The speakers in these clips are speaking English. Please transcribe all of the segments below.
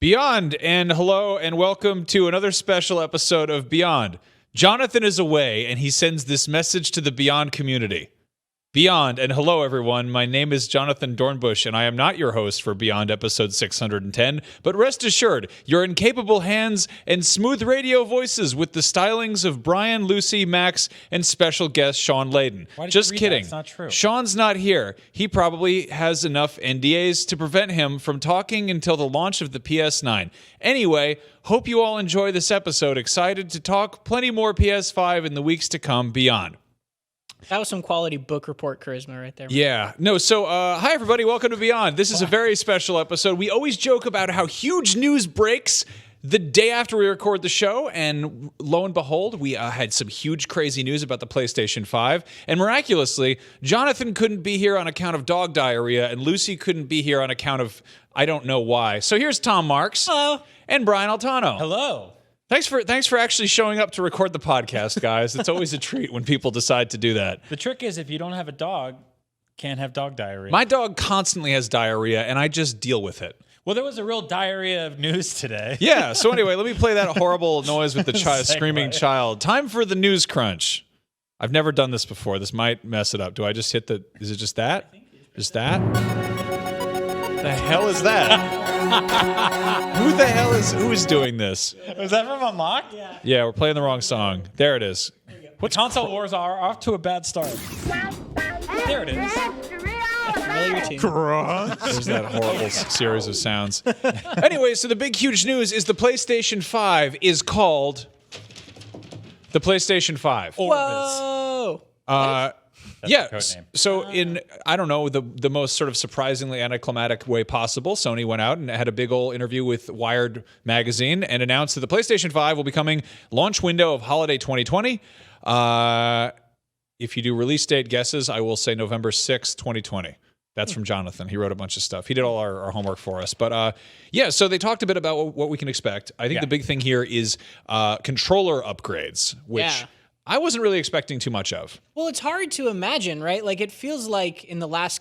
Beyond, and hello, and welcome to another special episode of Beyond. Jonathan is away, and he sends this message to the Beyond community. Beyond, and hello, everyone. My name is Jonathon Dornbush, and I am not your host for Beyond episode 610, but rest assured, you're in capable hands and smooth radio voices with the stylings of Brian, Lucy, Max, and special guest Sean Layden. Just kidding. That's not true. Sean's not here. He probably has enough NDAs to prevent him from talking until the launch of the PS9. Anyway, hope you all enjoy this episode. Excited to talk plenty more PS5 in the weeks to come beyond. That was some quality book report charisma right there. Yeah. No, so hi, everybody. Welcome to Beyond. This is a very special episode. We always joke about how huge news breaks the day after we record the show, and lo and behold, we had some huge, crazy news about the PlayStation 5, and miraculously, Jonathan couldn't be here on account of dog diarrhea, and Lucy couldn't be here on account of I don't know why. So here's Tom Marks. Hello. And Brian Altano. Hello. Thanks for actually showing up to record the podcast, guys. It's always a treat when people decide to do that. The trick is if you don't have a dog, can't have dog diarrhea. My dog constantly has diarrhea, and I just deal with it. Well, there was a real diarrhea of news today. Yeah, so anyway, let me play that horrible noise with the screaming child. Time for the news crunch. I've never done this before. This might mess it up. Do I just hit the... Is it just that? Just that? The hell is that? Who is doing this? Was that from Unlock? Yeah, we're playing the wrong song. There it is. What console wars are off to a bad start. There it is. Familiar tune. There's that horrible series of sounds. Anyway, so the big, huge news is the PlayStation 5 is called the PlayStation 5. Whoa. Yeah, the code name. so in, I don't know, the most sort of surprisingly anticlimactic way possible, Sony went out and had a big old interview with Wired magazine and announced that the PlayStation 5 will be coming launch window of holiday 2020. If you do release date guesses, I will say November 6th, 2020. That's from Jonathan. He wrote a bunch of stuff. He did all our homework for us. But yeah, so they talked a bit about what we can expect. I think the big thing here is controller upgrades, which I wasn't really expecting too much of. Well, it's hard to imagine, right? Like, it feels like in the last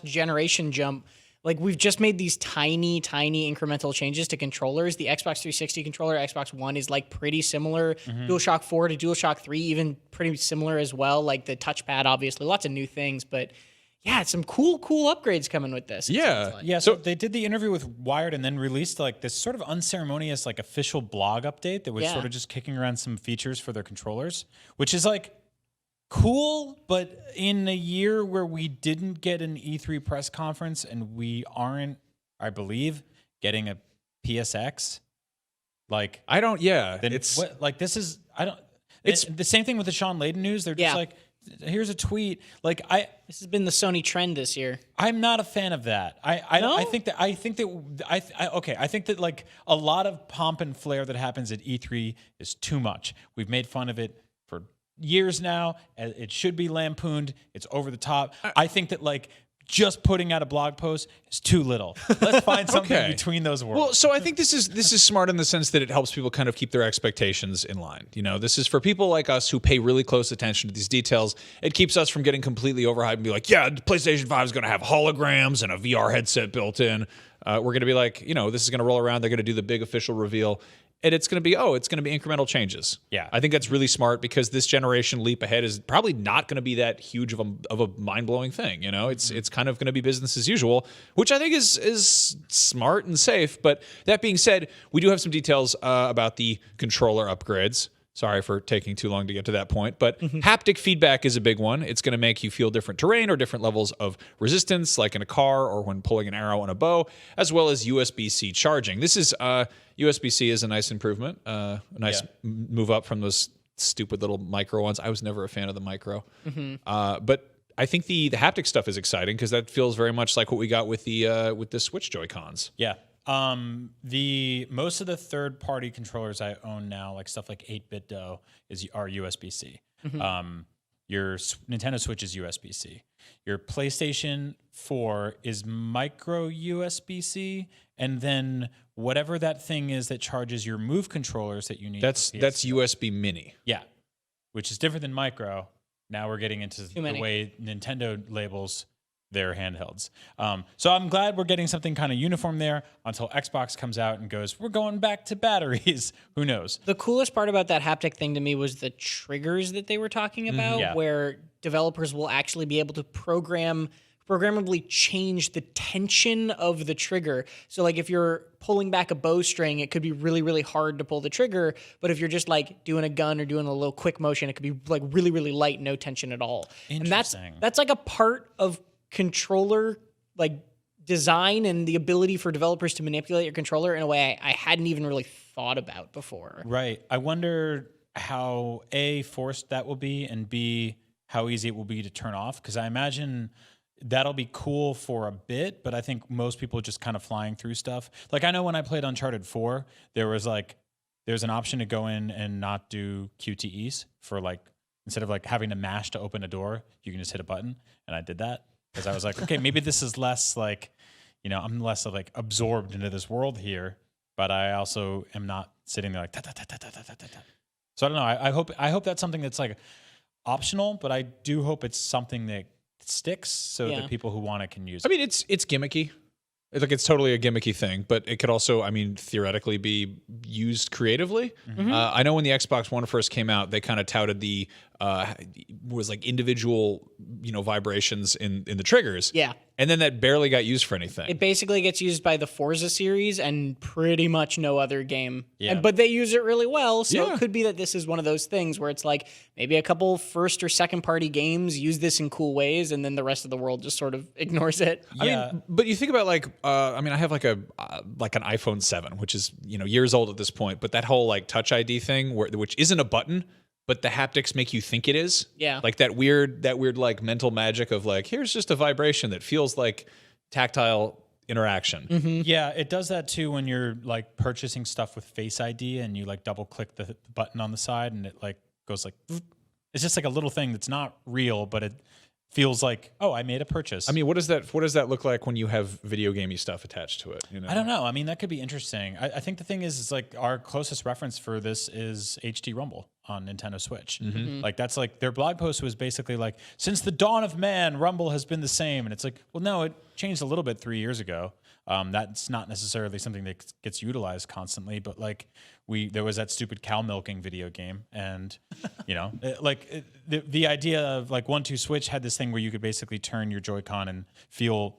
generation jump, like we've just made these tiny incremental changes to controllers. The Xbox 360 controller, Xbox One is like pretty similar. DualShock 4 to DualShock 3, even pretty similar as well. Like the touchpad, obviously, lots of new things, but yeah, some cool upgrades coming with this. Yeah, so they did the interview with Wired and then released like this sort of unceremonious like official blog update that was sort of just kicking around some features for their controllers, which is like cool, but in a year where we didn't get an E3 press conference and we aren't, I believe, getting a PSX, like I don't, then it's like this is, I don't, it's the same thing with the Sean Layden news. They're just like, here's a tweet. Like this has been the Sony trend this year. I'm not a fan of that. I think that like a lot of pomp and flair that happens at E3 is too much. We've made fun of it for years now. It should be lampooned. It's over the top. I think that like just putting out a blog post is too little. Let's find something between those worlds. Well, so I think this is smart in the sense that it helps people kind of keep their expectations in line. You know, this is for people like us who pay really close attention to these details. It keeps us from getting completely overhyped and be like, yeah, the PlayStation 5 is going to have holograms and a VR headset built in. We're going to be like, you know, this is going to roll around. They're going to do the big official reveal. And it's going to be, incremental changes. Yeah. I think that's really smart because this generation leap ahead is probably not going to be that huge of a mind-blowing thing. You know, it's kind of going to be business as usual, which I think is smart and safe. But that being said, we do have some details about the controller upgrades. Sorry for taking too long to get to that point, but haptic feedback is a big one. It's going to make you feel different terrain or different levels of resistance, like in a car or when pulling an arrow on a bow, as well as USB-C charging. This is USB-C is a nice improvement, a nice move up from those stupid little micro ones. I was never a fan of the micro, but I think the haptic stuff is exciting because that feels very much like what we got with the Switch Joy-Cons. Yeah. Most of the third-party controllers I own now, like stuff like 8BitDo, are USB-C. Your Nintendo Switch is USB-C. Your PlayStation 4 is micro USB-C, and then whatever that thing is that charges your Move controllers that you need. That's USB Mini. Yeah, which is different than micro. Now we're getting into the way Nintendo labels their handhelds. So I'm glad we're getting something kind of uniform there until Xbox comes out and goes, we're going back to batteries. Who knows? The coolest part about that haptic thing to me was the triggers that they were talking about, Yeah. where developers will actually be able to programmably change the tension of the trigger. So like if you're pulling back a bowstring, it could be really, really hard to pull the trigger. But if you're just like doing a gun or doing a little quick motion, it could be like really, really light, no tension at all. And that's like a part of controller like design and the ability for developers to manipulate your controller in a way I hadn't even really thought about before. Right. I wonder how A, forced that will be, and B, how easy it will be to turn off. Because I imagine that'll be cool for a bit, but I think most people are just kind of flying through stuff. Like I know when I played Uncharted 4, there's an option to go in and not do QTEs for like, instead of like having to mash to open a door, you can just hit a button. And I did that because I was like, okay, maybe this is less like, I'm less like absorbed into this world here, but I also am not sitting there like, So I don't know. I hope that's something that's like optional, but I do hope it's something that sticks so that people who want it can use it. I mean, it's gimmicky. It's totally a gimmicky thing, but it could also, theoretically be used creatively. I know when the Xbox One first came out, they kind of touted the was like individual, vibrations in the triggers. Yeah. And then that barely got used for anything. It basically gets used by the Forza series and pretty much no other game. Yeah. But they use it really well, so it could be that this is one of those things where it's like maybe a couple first or second party games use this in cool ways, and then the rest of the world just sort of ignores it. Yeah. I mean, but you think about I have like an iPhone 7, which is years old at this point, but that whole like Touch ID thing, which isn't a button, but the haptics make you think it is. Yeah. Like that weird like mental magic of like, here's just a vibration that feels like tactile interaction. Yeah, it does that too when you're like purchasing stuff with Face ID and you like double click the button on the side and it like goes like, it's just like a little thing that's not real, but it feels like, oh, I made a purchase. I mean, what does that look like when you have video gamey stuff attached to it? I don't know. I mean, that could be interesting. I think the thing is like our closest reference for this is HD Rumble on Nintendo Switch. Like that's like their blog post was basically like, since the dawn of man, Rumble has been the same. And it's like, well, no, it changed a little bit 3 years ago. That's not necessarily something that gets utilized constantly, but like there was that stupid cow milking video game, and the idea of like 1-2 Switch had this thing where you could basically turn your Joy-Con and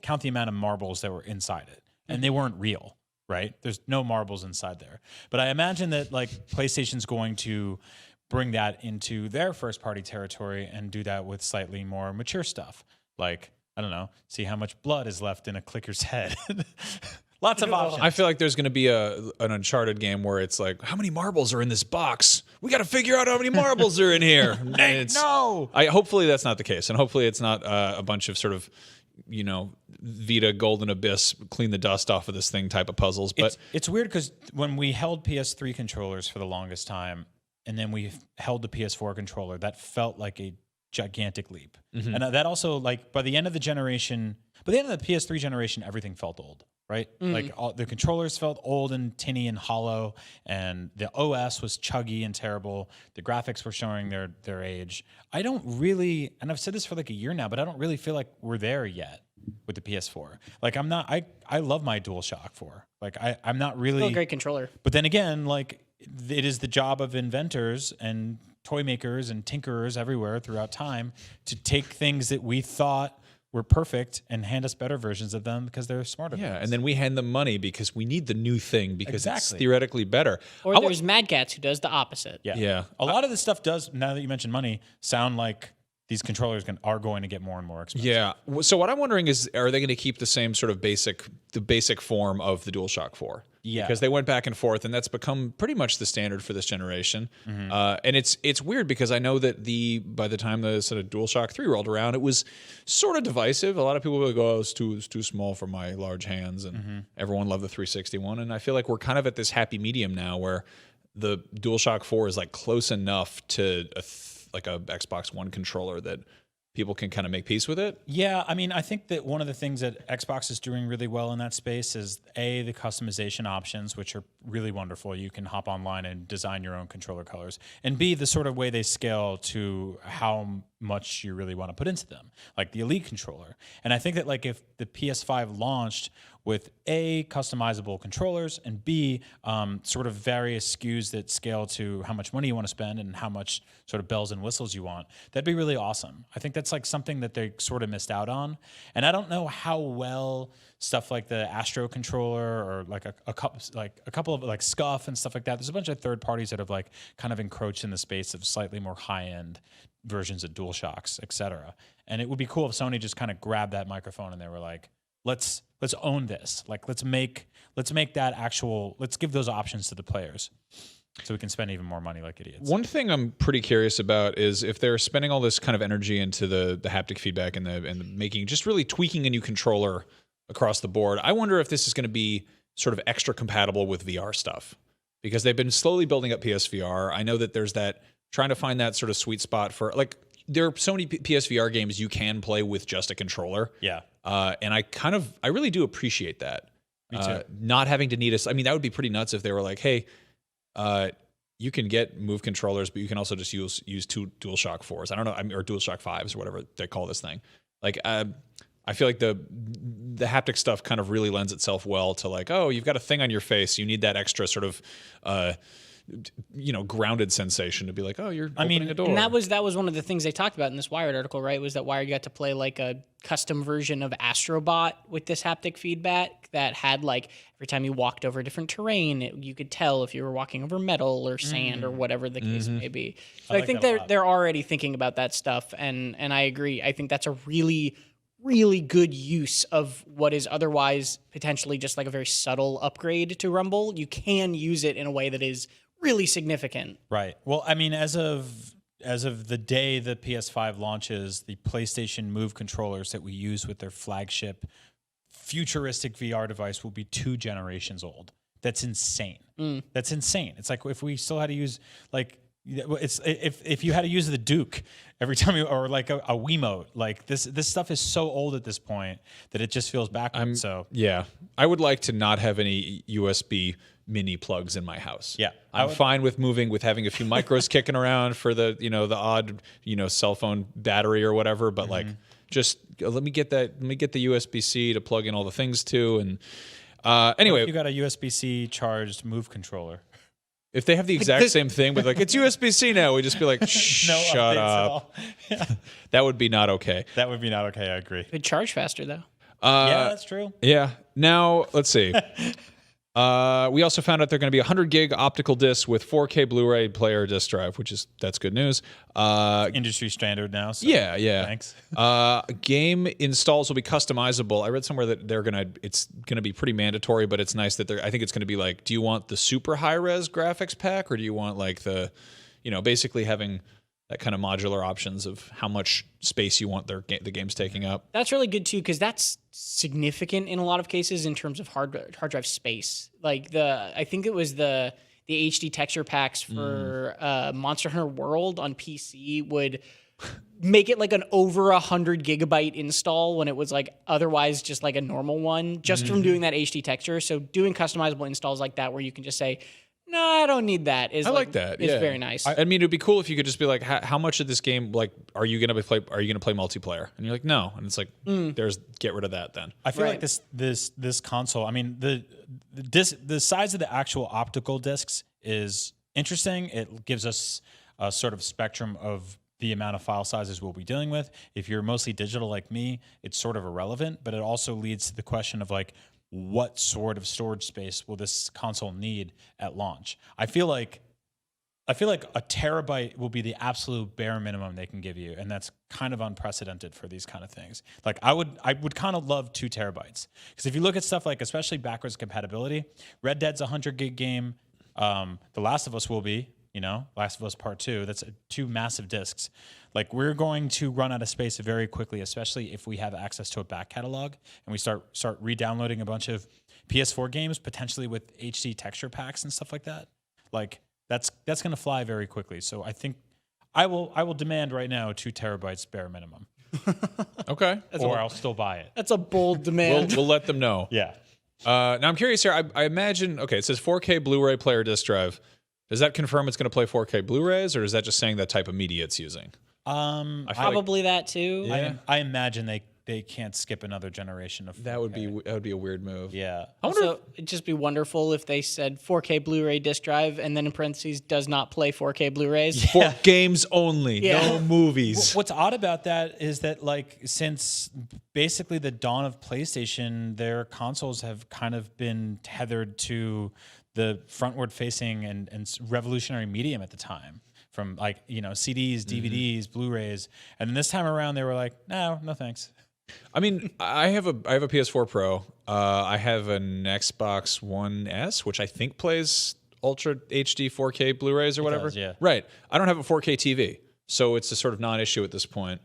count the amount of marbles that were inside it, and they weren't real, right? There's no marbles inside there, but I imagine that like PlayStation's going to bring that into their first party territory and do that with slightly more mature stuff, like, I don't know, see how much blood is left in a clicker's head. Lots of options. I feel like there's going to be an Uncharted game where it's like, how many marbles are in this box? We got to figure out how many marbles are in here. No. Hopefully that's not the case, and hopefully it's not a bunch of sort of, Vita Golden Abyss clean the dust off of this thing type of puzzles. But it's weird because when we held PS3 controllers for the longest time, and then we held the PS4 controller, that felt like a gigantic leap. And that also, like, by the end of the PS3 generation, everything felt old, right? Like all the controllers felt old and tinny and hollow, and the OS was chuggy and terrible. The graphics were showing their age. I don't really, and I've said this for like a year now, but I don't really feel like we're there yet with the PS4. Like I love my DualShock 4. Like I'm not really Still a great controller. But then again, like it is the job of inventors and toy makers and tinkerers everywhere throughout time to take things that we thought were perfect and hand us better versions of them because they're smarter. Yeah, and then we hand them money because we need the new thing because it's Exactly. theoretically better. Or there's Mad Cats who does the opposite. Yeah. A lot of this stuff does, now that you mentioned money, sound like these controllers are going to get more and more expensive. Yeah. So what I'm wondering is, are they going to keep the same sort of basic form of the DualShock 4? Yeah. Because they went back and forth, and that's become pretty much the standard for this generation. And it's weird because I know that by the time the sort of DualShock 3 rolled around, it was sort of divisive. A lot of people would go, "Oh, it's too small for my large hands," and everyone loved the 360 one. And I feel like we're kind of at this happy medium now where the DualShock 4 is like close enough to like a Xbox One controller that people can kind of make peace with it. Yeah, I mean, I think that one of the things that Xbox is doing really well in that space is A, the customization options, which are really wonderful. You can hop online and design your own controller colors. And B, the sort of way they scale to how much you really want to put into them, like the Elite controller. And I think that like if the PS5 launched with A, customizable controllers, and B, sort of various SKUs that scale to how much money you want to spend and how much sort of bells and whistles you want, that'd be really awesome. I think that's like something that they sort of missed out on. And I don't know how well stuff like the Astro controller or like a couple of like Scuff and stuff like that. There's a bunch of third parties that have like kind of encroached in the space of slightly more high-end versions of DualShocks, et cetera. And it would be cool if Sony just kind of grabbed that microphone and they were like, let's own this. Like let's make that actual, let's give those options to the players so we can spend even more money like idiots. One thing I'm pretty curious about is if they're spending all this kind of energy into the haptic feedback and the making, just really tweaking a new controller across the board. I wonder if this is going to be sort of extra compatible with VR stuff, because they've been slowly building up PSVR. I know that there's that, trying to find that sort of sweet spot for, like, there are Sony PSVR games you can play with just a controller. Yeah. And I really do appreciate that. Me too. Not having to need I mean, that would be pretty nuts if they were like, hey, you can get Move controllers, but you can also just use two DualShock 4s. I don't know, or DualShock 5s or whatever they call this thing. Like, I feel like the haptic stuff kind of really lends itself well to like, oh, you've got a thing on your face. You need that extra sort of, grounded sensation to be like, oh, you're opening a door. And that was one of the things they talked about in this Wired article, right? Was that Wired got to play like a custom version of Astrobot with this haptic feedback that had like every time you walked over different terrain, you could tell if you were walking over metal or sand or whatever the case may be. So I think they're already thinking about that stuff, and I agree. I think that's a really, really good use of what is otherwise potentially just like a very subtle upgrade to Rumble. You can use it in a way that is really significant. Right. Well, I mean, as of the day the PS5 launches, the PlayStation Move controllers that we use with their flagship futuristic VR device will be 2 generations old. That's insane. That's insane. It's like if we still had to use like, it's if you had to use the Duke every time you, or like a Wiimote, like this stuff is so old at this point that it just feels backwards. Yeah, I would like to not have any USB mini plugs in my house. Yeah, I'm fine with having a few micros kicking around for the the odd cell phone battery or whatever, but like just let me get the USB-C to plug in all the things to. And anyway, you got a USB-C charged Move controller. If they have the exact same thing, but like it's USB-C now, we just be like, shut up. Yeah. That would be not okay. That would be not okay. I agree. It'd charge faster though. Yeah, that's true. Yeah. Now let's see. We also found out they're going to be 100 gig optical discs with 4K Blu-ray player disc drive, that's good news. Industry standard now. So yeah. Thanks. Game installs will be customizable. I read somewhere that it's gonna be pretty mandatory, but it's nice that I think it's gonna be like, do you want the super high res graphics pack, or do you want like the, basically having that kind of modular options of how much space you want the game's taking up. That's really good too, because that's significant in a lot of cases in terms of hard drive space. Like I think it was the HD texture packs for Monster Hunter World on PC would make it like an over 100 gigabyte install when it was like otherwise just like a normal one, just from doing that HD texture. So doing customizable installs like that where you can just say, no, I don't need that. I like that. It's very nice. I mean, it'd be cool if you could just be like, how much of this game, like, are you gonna play multiplayer? And you're like, no, and it's like, get rid of that then. I feel like this console. I mean, the size of the actual optical discs is interesting. It gives us a sort of spectrum of the amount of file sizes we'll be dealing with. If you're mostly digital like me, it's sort of irrelevant. But it also leads to the question of like, what sort of storage space will this console need at launch? I feel like a terabyte will be the absolute bare minimum they can give you, and that's kind of unprecedented for these kind of things. Like I would kind of love 2 terabytes, because if you look at stuff like especially backwards compatibility, Red Dead's a 100 gig game. The Last of Us will be, Last of Us Part 2. That's 2 massive discs. Like we're going to run out of space very quickly, especially if we have access to a back catalog and we start re-downloading a bunch of PS4 games, potentially with HD texture packs and stuff like that. Like that's going to fly very quickly. So I think I will demand right now 2 terabytes bare minimum. Okay. I'll still buy it. That's a bold demand. We'll let them know. Yeah. Now I'm curious here. I imagine, okay, it says 4K Blu-ray player disc drive. Does that confirm it's going to play 4K Blu-rays, or is that just saying that type of media it's using? Probably that too. Yeah. I imagine they can't skip another generation of 4K. That would be a weird move. Yeah. Also, it'd just be wonderful if they said 4K Blu-ray disc drive and then in parentheses does not play 4K Blu-rays. For games only, Yeah. no movies. What's odd about that is that, like, since basically the dawn of PlayStation, their consoles have kind of been tethered to the frontward-facing and revolutionary medium at the time, from like CDs, DVDs, Blu-rays, and then this time around they were like, no thanks. I mean, I have a PS4 Pro. I have an Xbox One S, which I think plays Ultra HD 4K Blu-rays or whatever. does, yeah. Right. I don't have a 4K TV, so it's a sort of non-issue at this point.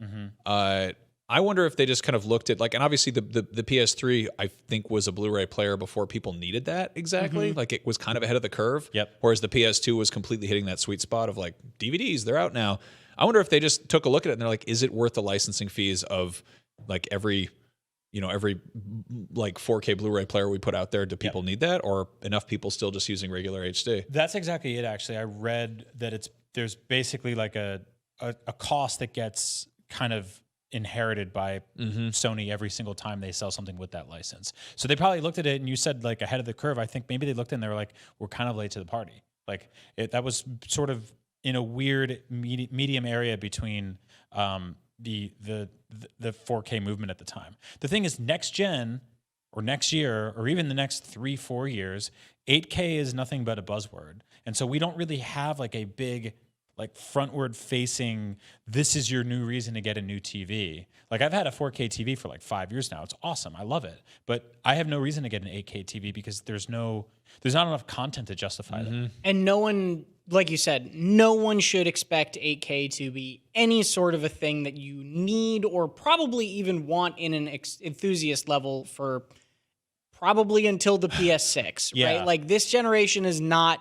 I wonder if they just kind of looked at, like, and obviously the PS3 I think was a Blu-ray player before people needed that exactly. Like, it was kind of ahead of the curve. Yep. Whereas the PS2 was completely hitting that sweet spot of like DVDs, they're out now. I wonder if they just took a look at it and they're like, is it worth the licensing fees of like every like 4K Blu-ray player we put out there? Do people need that, or enough people still just using regular HD? That's exactly it. Actually, I read that there's basically like a cost that gets kind of inherited by Sony every single time they sell something with that license. So they probably looked at it, and you said like ahead of the curve. I think maybe they looked and they were like, we're kind of late to the party. Like that was sort of in a weird medium area between the 4K movement at the time. The thing is, next gen or next year or even the next 3-4 years, 8K is nothing but a buzzword, and so we don't really have like a big, like, frontward facing, this is your new reason to get a new TV. Like, I've had a 4K TV for like 5 years now. It's awesome. I love it. But I have no reason to get an 8K TV because there's not enough content to justify that. And no one, like you said, no one should expect 8K to be any sort of a thing that you need or probably even want in an enthusiast level for probably until the PS6, Yeah. right? Like, this generation is not...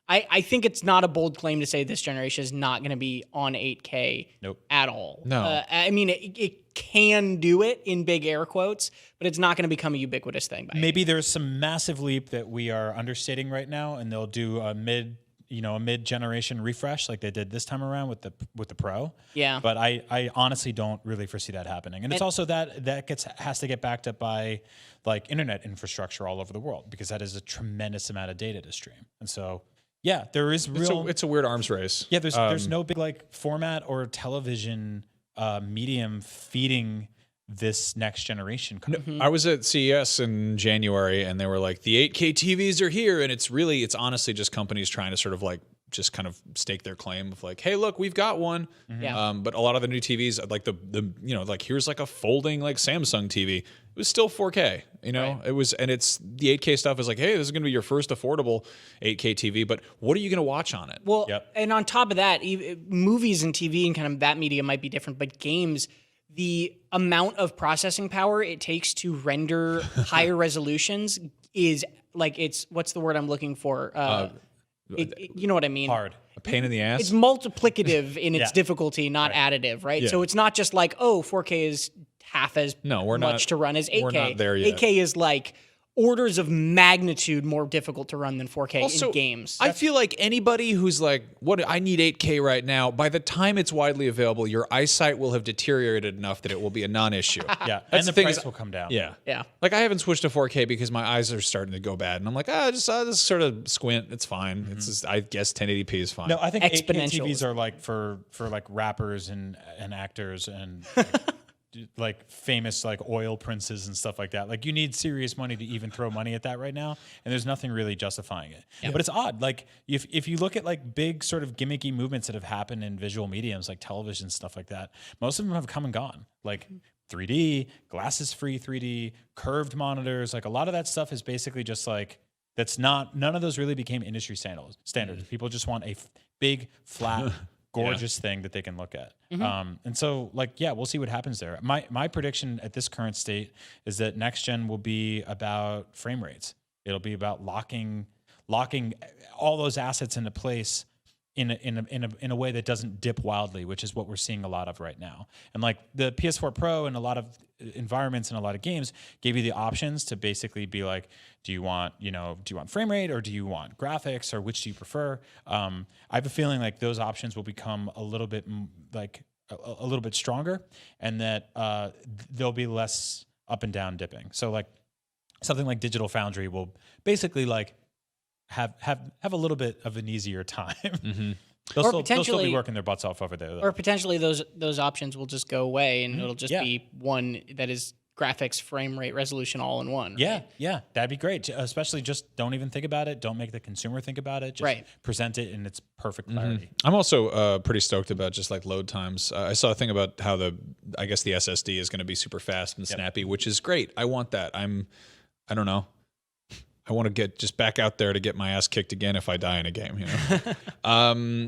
I think it's not a bold claim to say this generation is not going to be on 8K at all. No. I mean, it can do it in big air quotes, but it's not going to become a ubiquitous thing. Maybe there's some massive leap that we are understating right now, and they'll do a mid-generation refresh like they did this time around with the Pro. Yeah. But I honestly don't really foresee that happening. And it's also that has to get backed up by like internet infrastructure all over the world, because that is a tremendous amount of data to stream. And so yeah, there is It's a weird arms race. Yeah, there's no big like format or television medium feeding this next generation. I was at CES in January, and they were like, the 8K TVs are here, and it's honestly just companies trying to sort of like just kind of stake their claim of like, hey, look, we've got one. Yeah. But a lot of the new TVs, like the like, here's like a folding like Samsung TV. It was still 4K. It was, and it's the 8K stuff is like, hey, this is going to be your first affordable 8K TV, but what are you going to watch on it? Well, and on top of that, movies and TV and kind of that media might be different, but games, the amount of processing power it takes to render higher resolutions is like, what's the word I'm looking for? You know what I mean? Hard. A pain in the ass. It's multiplicative in its difficulty, not additive, right? Yeah. So it's not just like, 4K is half as much to run as 8K. We're not there yet. 8K is like orders of magnitude more difficult to run than 4K in games. I feel like anybody who's like, "What? I need 8K right now." By the time it's widely available, your eyesight will have deteriorated enough that it will be a non-issue. Yeah, That's and the thing price is- will come down. Yeah. Yeah. Like, I haven't switched to 4K because my eyes are starting to go bad, and I'm like, just sort of squint. It's fine. It's just, I guess 1080p is fine. No, I think 8K Exponential. TVs are like for like rappers and actors and like famous like oil princes and stuff like that. Like, you need serious money to even throw money at that right now, and there's nothing really justifying it. But it's odd. Like, if you look at like big sort of gimmicky movements that have happened in visual mediums like television, stuff like that, most of them have come and gone. Like 3D, glasses-free 3D, curved monitors, like a lot of that stuff is basically just like, none of those really became industry standards. People just want a big, flat, gorgeous thing that they can look at. And so, like, we'll see what happens there. My prediction at this current state is that next gen will be about frame rates. It'll be about locking all those assets into place in a way that doesn't dip wildly, which is what we're seeing a lot of right now. And like the PS4 Pro and a lot of environments and a lot of games gave you the options to basically be like, do you want frame rate, or do you want graphics, or which do you prefer? I have a feeling like those options will become a little bit like a little bit stronger, and that there'll be less up and down dipping. So like something like Digital Foundry will basically like have a little bit of an easier time. Mm-hmm. They'll still be working their butts off over there, though. Or potentially those options will just go away, and it'll just be one that is graphics, frame rate, resolution all in one. Yeah, yeah, that'd be great. Especially just don't even think about it. Don't make the consumer think about it. Just present it in its perfect clarity. I'm also pretty stoked about just like load times. I saw a thing about how the SSD is going to be super fast and snappy, which is great. I want that. I don't know. I want to get just back out there to get my ass kicked again if I die in a game.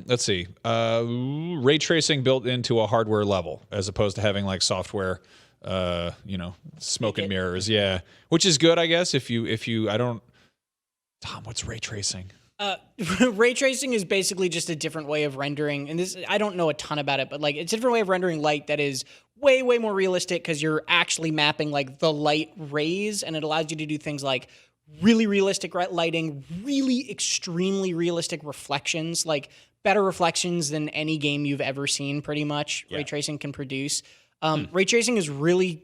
Let's see. Ray tracing built into a hardware level as opposed to having like software. Smoke and mirrors. Yeah, which is good, I guess. If you, I don't. Tom, what's ray tracing? Ray tracing is basically just a different way of rendering, and this I don't know a ton about it, but like it's a different way of rendering light that is way more realistic because you're actually mapping like the light rays, and it allows you to do things like really realistic lighting, really extremely realistic reflections, like better reflections than any game you've ever seen. Pretty much, ray tracing can produce. Ray tracing is really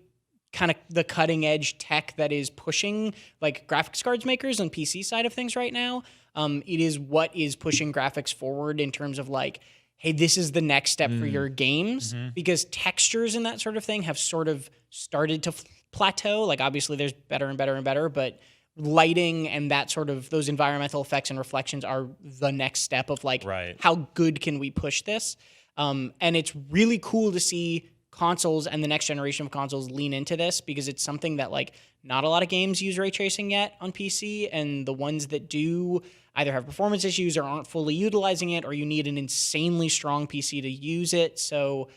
kind of the cutting edge tech that is pushing like graphics cards makers on PC side of things right now. It is what is pushing graphics forward in terms of like, hey, this is the next step for your games, because textures and that sort of thing have sort of started to plateau. Like obviously there's better and better and better, but lighting and that sort of those environmental effects and reflections are the next step of like how good can we push this? And it's really cool to see consoles and the next generation of consoles lean into this, because it's something that like not a lot of games use ray tracing yet on PC, and the ones that do either have performance issues or aren't fully utilizing it, or you need an insanely strong PC to use it. So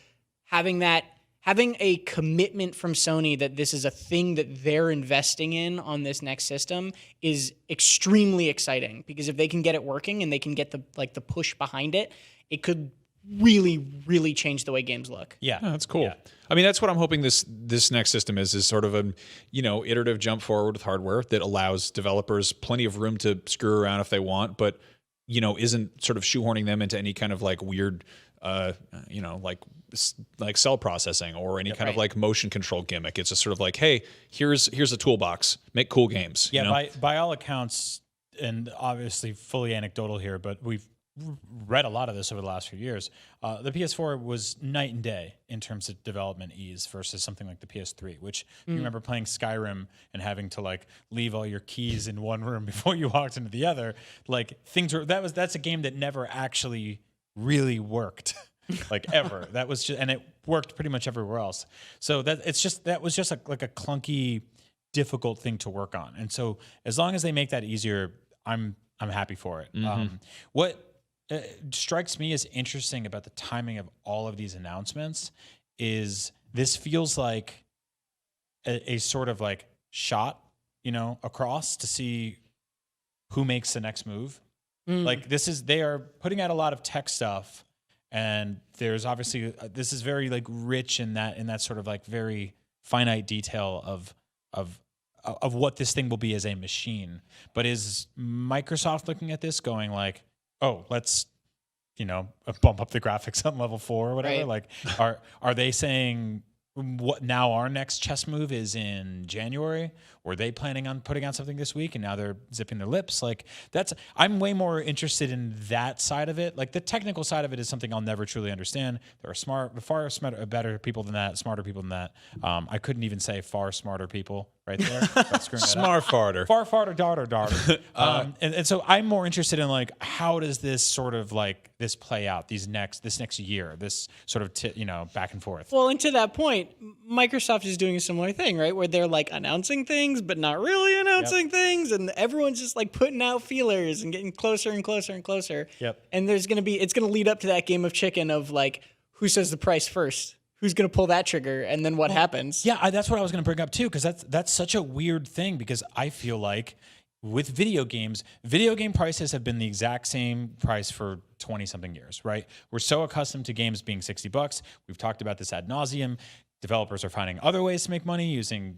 having a commitment from Sony that this is a thing that they're investing in on this next system is extremely exciting, because if they can get it working and they can get the push behind it, it could really change the way games look. Yeah, that's cool. Yeah. I mean, that's what I'm hoping this next system is sort of a, iterative jump forward with hardware that allows developers plenty of room to screw around if they want, but, isn't sort of shoehorning them into any kind of like weird, like cell processing or any kind of like motion control gimmick. It's just sort of like, hey, here's a toolbox, make cool games. Yeah, by all accounts, and obviously fully anecdotal here, but we've read a lot of this over the last few years. The PS4 was night and day in terms of development ease versus something like the PS3, which you remember playing Skyrim and having to like leave all your keys in one room before you walked into the other. Like that's a game that never actually really worked like ever. That was just, and it worked pretty much everywhere else. So that was just like a clunky, difficult thing to work on. And so as long as they make that easier, I'm happy for it. What strikes me as interesting about the timing of all of these announcements is this feels like a sort of like shot, across to see who makes the next move. Like they are putting out a lot of tech stuff, and there's obviously this is very like rich in that sort of like very finite detail of what this thing will be as a machine. But is Microsoft looking at this going like, oh, let's, bump up the graphics on level 4 or whatever? Right. Like, are they saying what now our next chess move is in January? Were they planning on putting out something this week and now they're zipping their lips? Like I'm way more interested in that side of it. Like the technical side of it is something I'll never truly understand. There are far smarter, better people than that, smarter people than that. I couldn't even say far smarter people right there. Smart farter. Far farter, daughter. And so I'm more interested in like, how does this sort of like this play out this next year, this sort of, back and forth. Well, and to that point, Microsoft is doing a similar thing, right? Where they're like announcing things, but not really announcing things. And everyone's just like putting out feelers and getting closer and closer and closer. Yep. And it's going to lead up to that game of chicken of like, who says the price first? Who's going to pull that trigger? And then what happens? Yeah, that's what I was going to bring up too, because that's such a weird thing, because I feel like with video games, video game prices have been the exact same price for 20-something years, right? We're so accustomed to games being $60. We've talked about this ad nauseum. developers are finding other ways to make money using,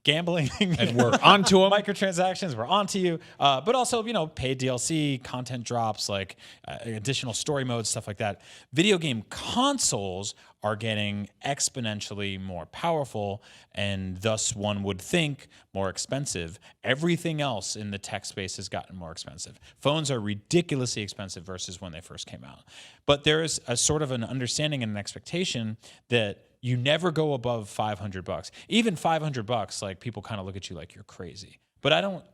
gambling And we're onto them. microtransactions. We're onto you. But also, paid DLC, content drops, like additional story modes, stuff like that. Video game consoles are getting exponentially more powerful and thus one would think more expensive. Everything else in the tech space has gotten more expensive. Phones are ridiculously expensive versus when they first came out. But there is a sort of an understanding and an expectation that you never go above $500. Even $500, like people kind of look at you like you're crazy. But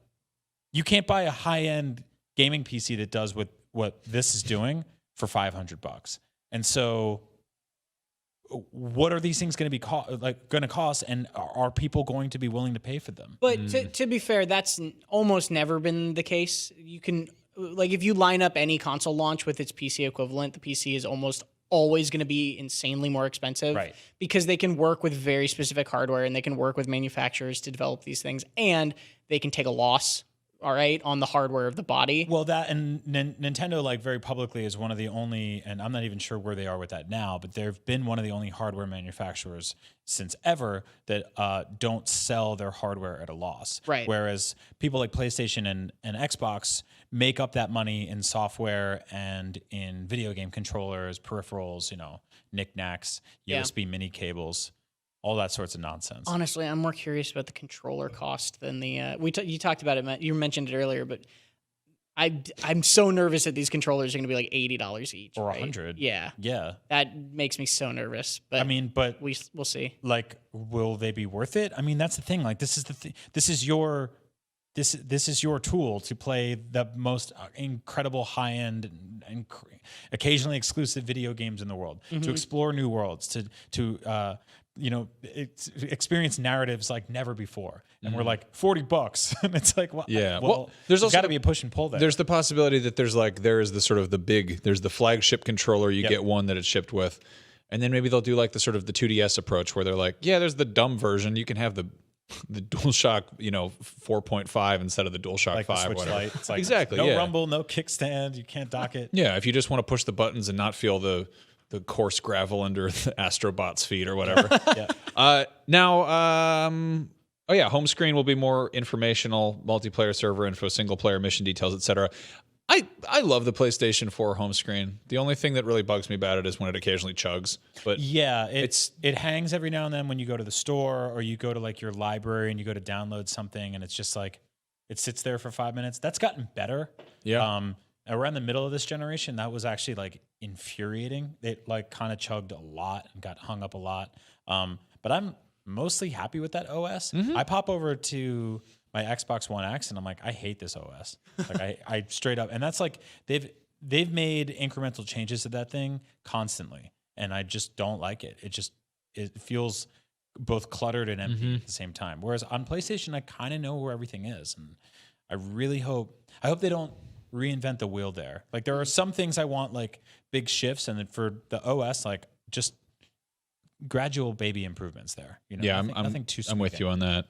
you can't buy a high-end gaming PC that does what this is doing for $500. And so what are these things going to be going to cost, and are people going to be willing to pay for them? But to be fair, that's almost never been the case. You can, if you line up any console launch with its PC equivalent, the PC is almost always going to be insanely more expensive, right? Because they can work with very specific hardware and they can work with manufacturers to develop these things, and they can take a loss, all right, on the hardware of the body. Well, that and Nintendo, very publicly, is one of the only, and I'm not even sure where they are with that now, but they've been one of the only hardware manufacturers since ever that don't sell their hardware at a loss. Right. Whereas people like PlayStation and Xbox make up that money in software and in video game controllers, peripherals, knickknacks, USB mini cables, all that sorts of nonsense. Honestly, I'm more curious about the controller cost than the. You talked about it. You mentioned it earlier, but I'm so nervous that these controllers are going to be like $80 each or right? $100. Yeah, that makes me so nervous. But we'll see. Will they be worth it? I mean, that's the thing. This is this is your tool to play the most incredible high-end and occasionally exclusive video games in the world, to explore new worlds, to experience narratives like never before. And we're like $40, and it's like, well, yeah. Well, there's got to be a push and pull there. There's the possibility that there's the flagship controller. You get one that it's shipped with, and then maybe they'll do the 2DS approach where they're like, yeah, there's the dumb version. You can have the DualShock, 4.5 instead of the DualShock 5 or whatever. It's exactly. No rumble, no kickstand. You can't dock it. Yeah, if you just want to push the buttons and not feel the coarse gravel under the Astrobot's feet or whatever. Home screen will be more informational, multiplayer server info, single player mission details, etc. I love the PlayStation 4 home screen. The only thing that really bugs me about it is when it occasionally chugs. But yeah, it hangs every now and then when you go to the store or you go to your library and you go to download something, and it's just it sits there for 5 minutes. That's gotten better. Yeah. Around the middle of this generation, that was actually infuriating. It kind of chugged a lot and got hung up a lot. But I'm mostly happy with that OS. I pop over to my Xbox One X and I'm like, I hate this OS. I straight up, and that's they've made incremental changes to that thing constantly, and I just don't like it. It feels both cluttered and empty at the same time. Whereas on PlayStation, I kind of know where everything is, and I really hope they don't reinvent the wheel there. There are some things I want big shifts, and then for the OS, just gradual baby improvements there. Nothing too. I'm with you on that.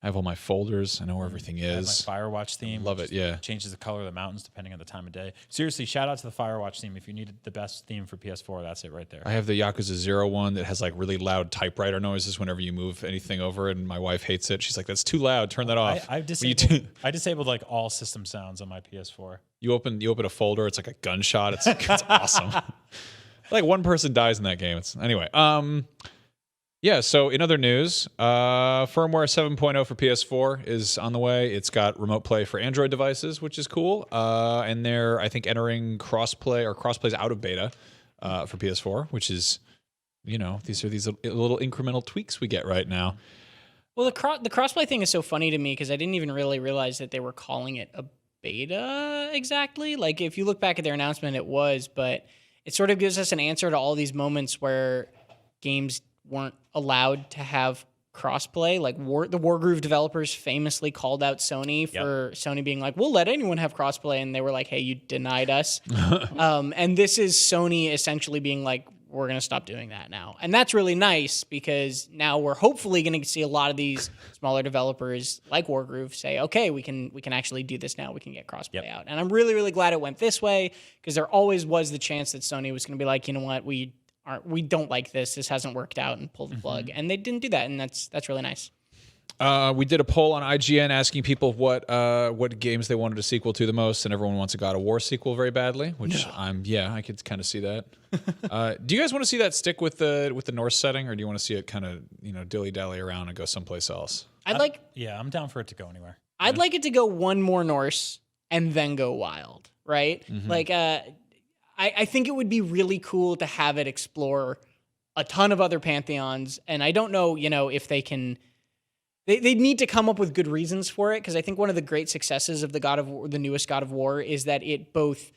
I have all my folders. I know where everything is. My Firewatch theme. Love it, yeah. Changes the color of the mountains depending on the time of day. Seriously, shout out to the Firewatch theme. If you needed the best theme for PS4, that's it right there. I have the Yakuza 0 one that has really loud typewriter noises whenever you move anything over, and my wife hates it. She's like, that's too loud. Turn that off. I disabled all system sounds on my PS4. You open a folder, it's like a gunshot. It's awesome. One person dies in that game. Anyway. Yeah, so in other news, firmware 7.0 for PS4 is on the way. It's got remote play for Android devices, which is cool. And they're, I think, entering crossplay's out of beta for PS4, which is, these are these little incremental tweaks we get right now. Well, the crossplay thing is so funny to me because I didn't even really realize that they were calling it a beta exactly. If you look back at their announcement, it was, but it sort of gives us an answer to all these moments where games weren't allowed to have crossplay. The Wargroove developers famously called out Sony for Sony being like, we'll let anyone have crossplay, and they were like, hey, you denied us. And this is Sony essentially being like, we're going to stop doing that now. And that's really nice because now we're hopefully going to see a lot of these smaller developers like Wargroove say, okay, we can actually do this now. We can get crossplay out. And I'm really, really glad it went this way because there always was the chance that Sony was going to be like, you know what, we we don't like this. This hasn't worked out, and pull the plug. And they didn't do that, and that's really nice. We did a poll on IGN asking people what games they wanted a sequel to the most, and everyone wants a God of War sequel very badly. Which I could kind of see that. Do you guys want to see that stick with the Norse setting, or do you want to see it kind of dilly dally around and go someplace else? I'm down for it to go anywhere. I'd like it to go one more Norse and then go wild, right? Like, I think it would be really cool to have it explore a ton of other pantheons, and I don't know, if they can. They need to come up with good reasons for it, because I think one of the great successes of the newest God of War is that it both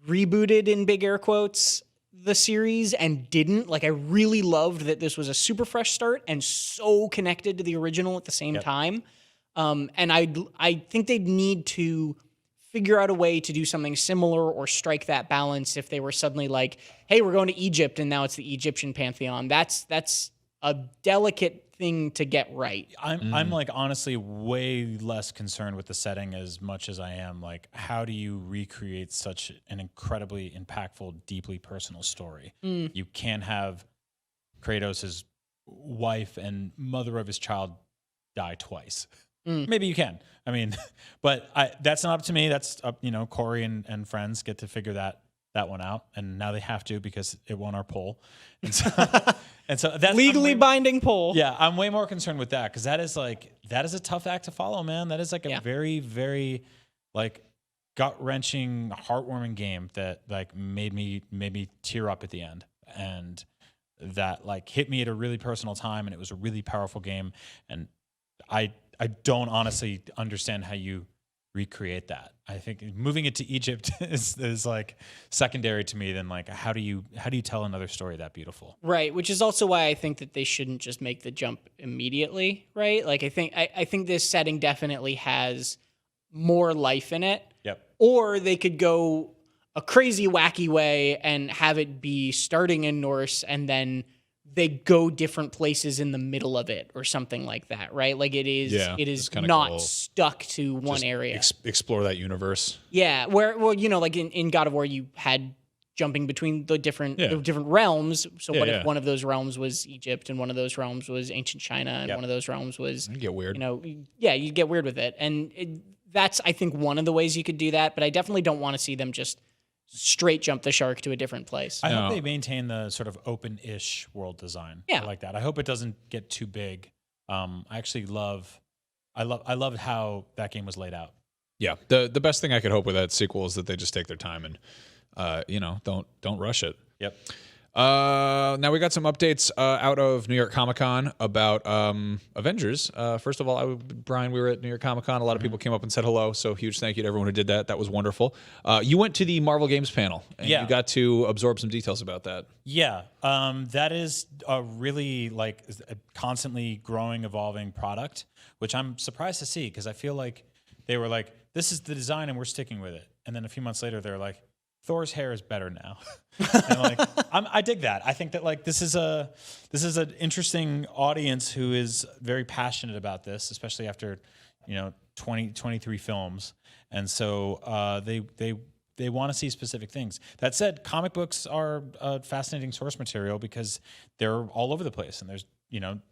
rebooted, in big air quotes, the series and didn't. Like, I really loved that this was a super fresh start and so connected to the original at the same time. And I think they'd need to figure out a way to do something similar or strike that balance if they were suddenly like, hey, we're going to Egypt and now it's the Egyptian pantheon. That's a delicate thing to get right. I'm like honestly way less concerned with the setting as much as I am like, how do you recreate such an incredibly impactful, deeply personal story? You can't have Kratos' wife and mother of his child die twice. Maybe you can. I mean, but that's not up to me. That's up, Corey and friends get to figure that one out, and now they have to because it won our poll, and so that's legally binding poll. Yeah, I'm way more concerned with that because that is a tough act to follow, man. That is like a very, very like gut wrenching, heartwarming game that like made me tear up at the end, and that like hit me at a really personal time, and it was a really powerful game, and I don't honestly understand how you recreate that. I think moving it to Egypt is like secondary to me than like how do you tell another story that beautiful? Right, which is also why I think that they shouldn't just make the jump immediately, right? Like I think this setting definitely has more life in it. Yep. Or they could go a crazy wacky way and have it be starting in Norse and then they go different places in the middle of it or something like that, right? Like it is not cool. Stuck to one just area. Explore that universe. Yeah, like in God of War, you had jumping between the different realms. So what if one of those realms was Egypt and one of those realms was ancient China and one of those realms was... It'd get weird. You get weird with it. And that's, I think, one of the ways you could do that, but I definitely don't want to see them just straight jump the shark to a different place. I hope they maintain the sort of open-ish world design. Yeah. I like that. I hope it doesn't get too big. I actually love how that game was laid out. Yeah. The best thing I could hope with that sequel is that they just take their time and don't rush it. Yep. Now we got some updates out of New York Comic Con about Avengers. First of all, Brian, we were at New York Comic Con. A lot of people came up and said hello, so huge thank you to everyone who did that. That was wonderful. You went to the Marvel Games panel, and you got to absorb some details about that. Yeah, that is a really like a constantly growing, evolving product, which I'm surprised to see because I feel like they were like, this is the design and we're sticking with it. And then a few months later, they're like, Thor's hair is better now. And like, I dig that. I think that like this is an interesting audience who is very passionate about this, especially after 23 films, and so they want to see specific things. That said, comic books are a fascinating source material because they're all over the place, and there's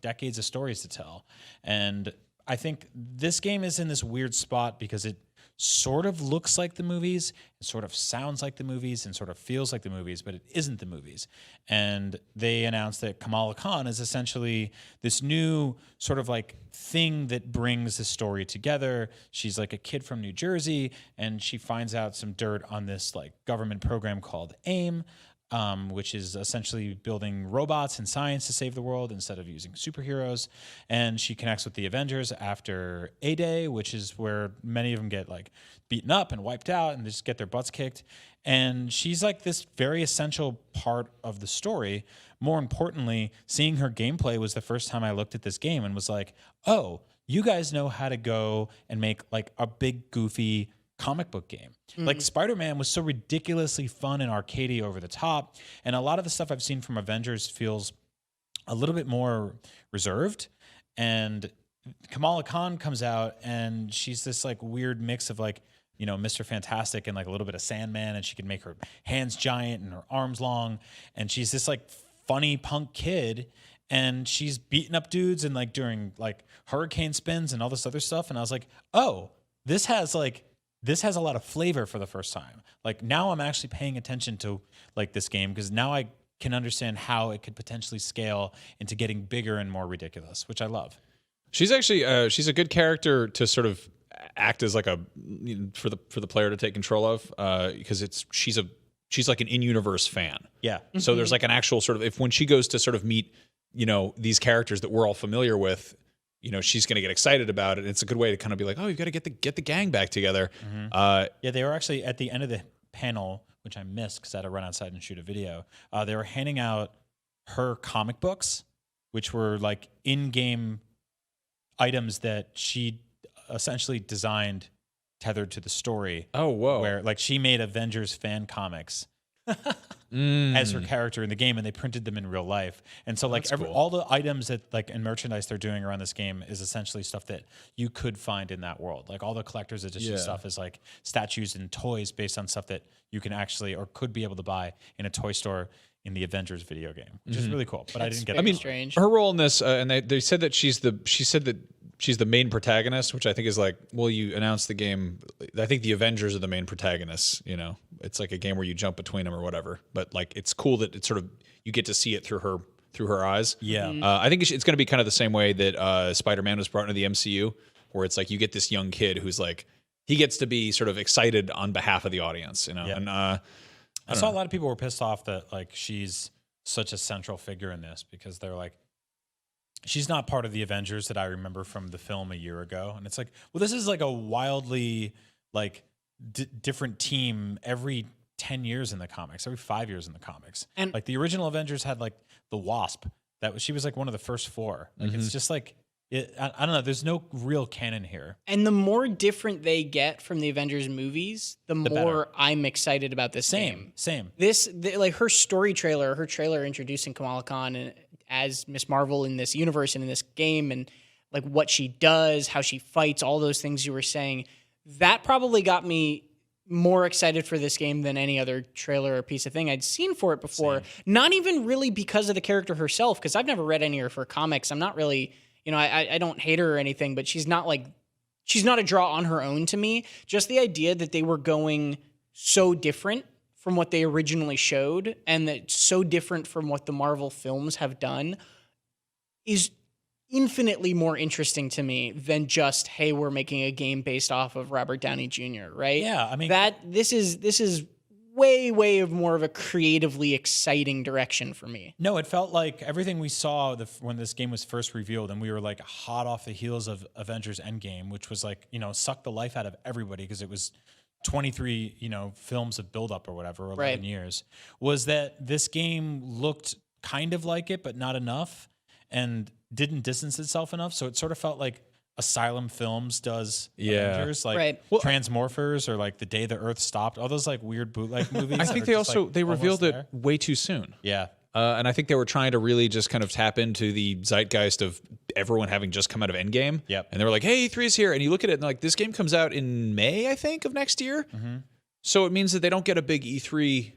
decades of stories to tell. And I think this game is in this weird spot because it sort of looks like the movies, it sort of sounds like the movies, and sort of feels like the movies, but it isn't the movies. And they announced that Kamala Khan is essentially this new sort of like thing that brings the story together. She's like a kid from New Jersey, and she finds out some dirt on this like government program called AIM, which is essentially building robots and science to save the world instead of using superheroes. And she connects with the Avengers after A-Day, which is where many of them get like beaten up and wiped out and just get their butts kicked. And she's like this very essential part of the story. More importantly, seeing her gameplay was the first time I looked at this game and was like, oh, you guys know how to go and make like a big, goofy comic book game. Like Spider-Man was so ridiculously fun and arcadey over the top, and a lot of the stuff I've seen from Avengers feels a little bit more reserved. And Kamala Khan comes out and she's this like weird mix of like Mr. Fantastic and like a little bit of Sandman, and she can make her hands giant and her arms long, and she's this like funny punk kid, and she's beating up dudes and like during like hurricane spins and all this other stuff. And I was like, oh, this has a lot of flavor for the first time. Like now I'm actually paying attention to like this game because now I can understand how it could potentially scale into getting bigger and more ridiculous, which I love. She's actually she's a good character to sort of act as like a for the player to take control of because she's like an in-universe fan. Yeah. So there's like an actual sort of when she goes to sort of meet these characters that we're all familiar with, she's going to get excited about it. It's a good way to kind of be like, oh, you've got to get the gang back together. Yeah, they were actually at the end of the panel, which I missed because I had to run outside and shoot a video. They were handing out her comic books, which were like in-game items that she essentially designed tethered to the story. Oh, whoa. Where like she made Avengers fan comics as her character in the game, and they printed them in real life. And so like cool. all the items that like and merchandise they're doing around this game is essentially stuff that you could find in that world. Like all the collector's edition stuff is like statues and toys based on stuff that you can actually or could be able to buy in a toy store in the Avengers video game, which is really cool. But I didn't get. I mean, strange. Her role in this, and they said that she said that she's the main protagonist, which I think is like, well, you announced the game. I think the Avengers are the main protagonists. It's like a game where you jump between them or whatever. But like, it's cool that it's sort of you get to see it through her eyes. Yeah, I think it's going to be kind of the same way that Spider-Man was brought into the MCU, where it's like you get this young kid who's like he gets to be sort of excited on behalf of the audience. Yeah. And I saw a lot of people were pissed off that like she's such a central figure in this because they're like, she's not part of the Avengers that I remember from the film a year ago. And it's like, well, this is like a wildly like different team every 10 years in the comics, every 5 years in the comics. And like the original Avengers had like the Wasp. She was like one of the first four. Like it's just like, I don't know. There's no real canon here. And the more different they get from the Avengers movies, the more better. I'm excited about this game. Same. Like her trailer introducing Kamala Khan as Miss Marvel in this universe and in this game, and like what she does, how she fights, all those things you were saying, that probably got me more excited for this game than any other trailer or piece of thing I'd seen for it before. Not even really because of the character herself, because I've never read any of her comics. I'm not really... I don't hate her or anything, but she's not a draw on her own to me. Just the idea that they were going so different from what they originally showed and that so different from what the Marvel films have done is infinitely more interesting to me than just, hey, we're making a game based off of Robert Downey Jr., right? Yeah, I mean... This is way more of a creatively exciting direction for me. No, it felt like everything we saw when this game was first revealed, and we were like hot off the heels of Avengers Endgame, which was like, sucked the life out of everybody because it was 23, films of buildup or whatever, or 11 years, was that this game looked kind of like it, but not enough, and didn't distance itself enough. So it sort of felt like Asylum Films does Avengers, like Transmorphers or like The Day the Earth Stopped, all those like weird bootleg movies. I think they revealed it way too soon. Yeah. And I think they were trying to really just kind of tap into the zeitgeist of everyone having just come out of Endgame. Yep. And they were like, hey, E3 is here. And you look at it and like, this game comes out in May, I think, of next year. Mm-hmm. So it means that they don't get a big E3,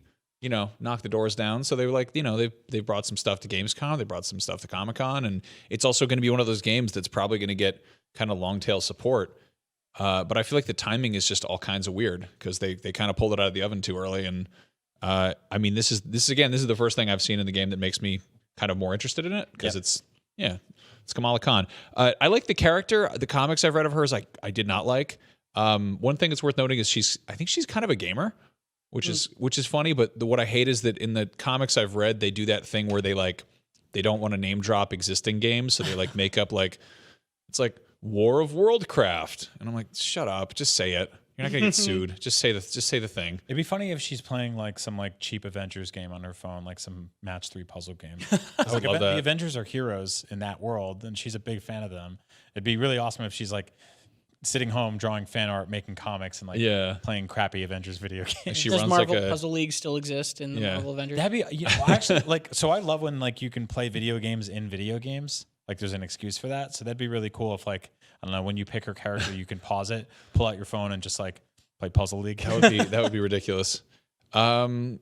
knock the doors down. So they were like, they brought some stuff to Gamescom. They brought some stuff to Comic-Con. And it's also going to be one of those games that's probably going to get kind of long tail support. But I feel like the timing is just all kinds of weird because they kind of pulled it out of the oven too early. And I mean, this is the first thing I've seen in the game that makes me kind of more interested in it because it's Kamala Khan. I like the character. The comics I've read of hers, I did not like. One thing that's worth noting is I think she's kind of a gamer, which is funny. But what I hate is that in the comics I've read, they do that thing where they don't want to name drop existing games, so they like make up like it's like War of Worldcraft, and I'm like, shut up, just say it. You're not gonna get sued. Just say the thing. It'd be funny if she's playing like some like cheap Avengers game on her phone, like some match 3 puzzle game. I would love that. The Avengers are heroes in that world, and she's a big fan of them. It'd be really awesome if she's like sitting home drawing fan art, making comics, and like playing crappy Avengers video games. She Does runs Marvel like Puzzle League still exist in the Marvel Avengers? That'd be actually like, so I love when like you can play video games in video games. Like there's an excuse for that. So that'd be really cool if like, I don't know, when you pick her character, you can pause it, pull out your phone and just like play Puzzle League. That would be ridiculous. So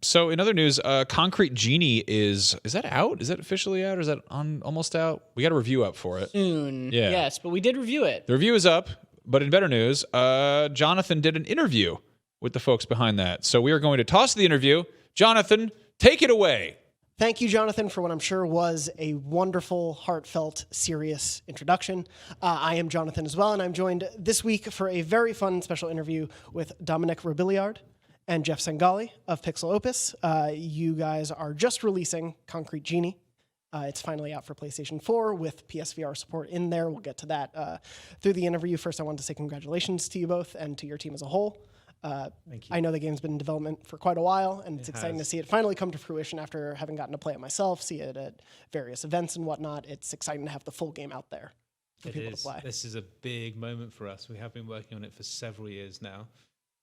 So in other news, Concrete Genie is that out? Is that officially out, or is that almost out? We got a review up for it. Soon. Yeah. Yes, but we did review it. The review is up, but in better news, Jonathon did an interview with the folks behind that. So we are going to toss the interview. Jonathon, take it away. Thank you, Jonathon, for what I'm sure was a wonderful, heartfelt, serious introduction. I am Jonathon as well, and I'm joined this week for a very fun special interview with Dominic Robilliard and Jeff Sangalli of Pixelopus. You guys are just releasing Concrete Genie. It's finally out for PlayStation 4 with PSVR support in there. We'll get to that through the interview. First, I want to say congratulations to you both and to your team as a whole. Thank you. I know the game's been in development for quite a while, and it's exciting to see it finally come to fruition after having gotten to play it myself, see it at various events and whatnot. It's exciting to have the full game out there for people to play. This is a big moment for us. We have been working on it for several years now.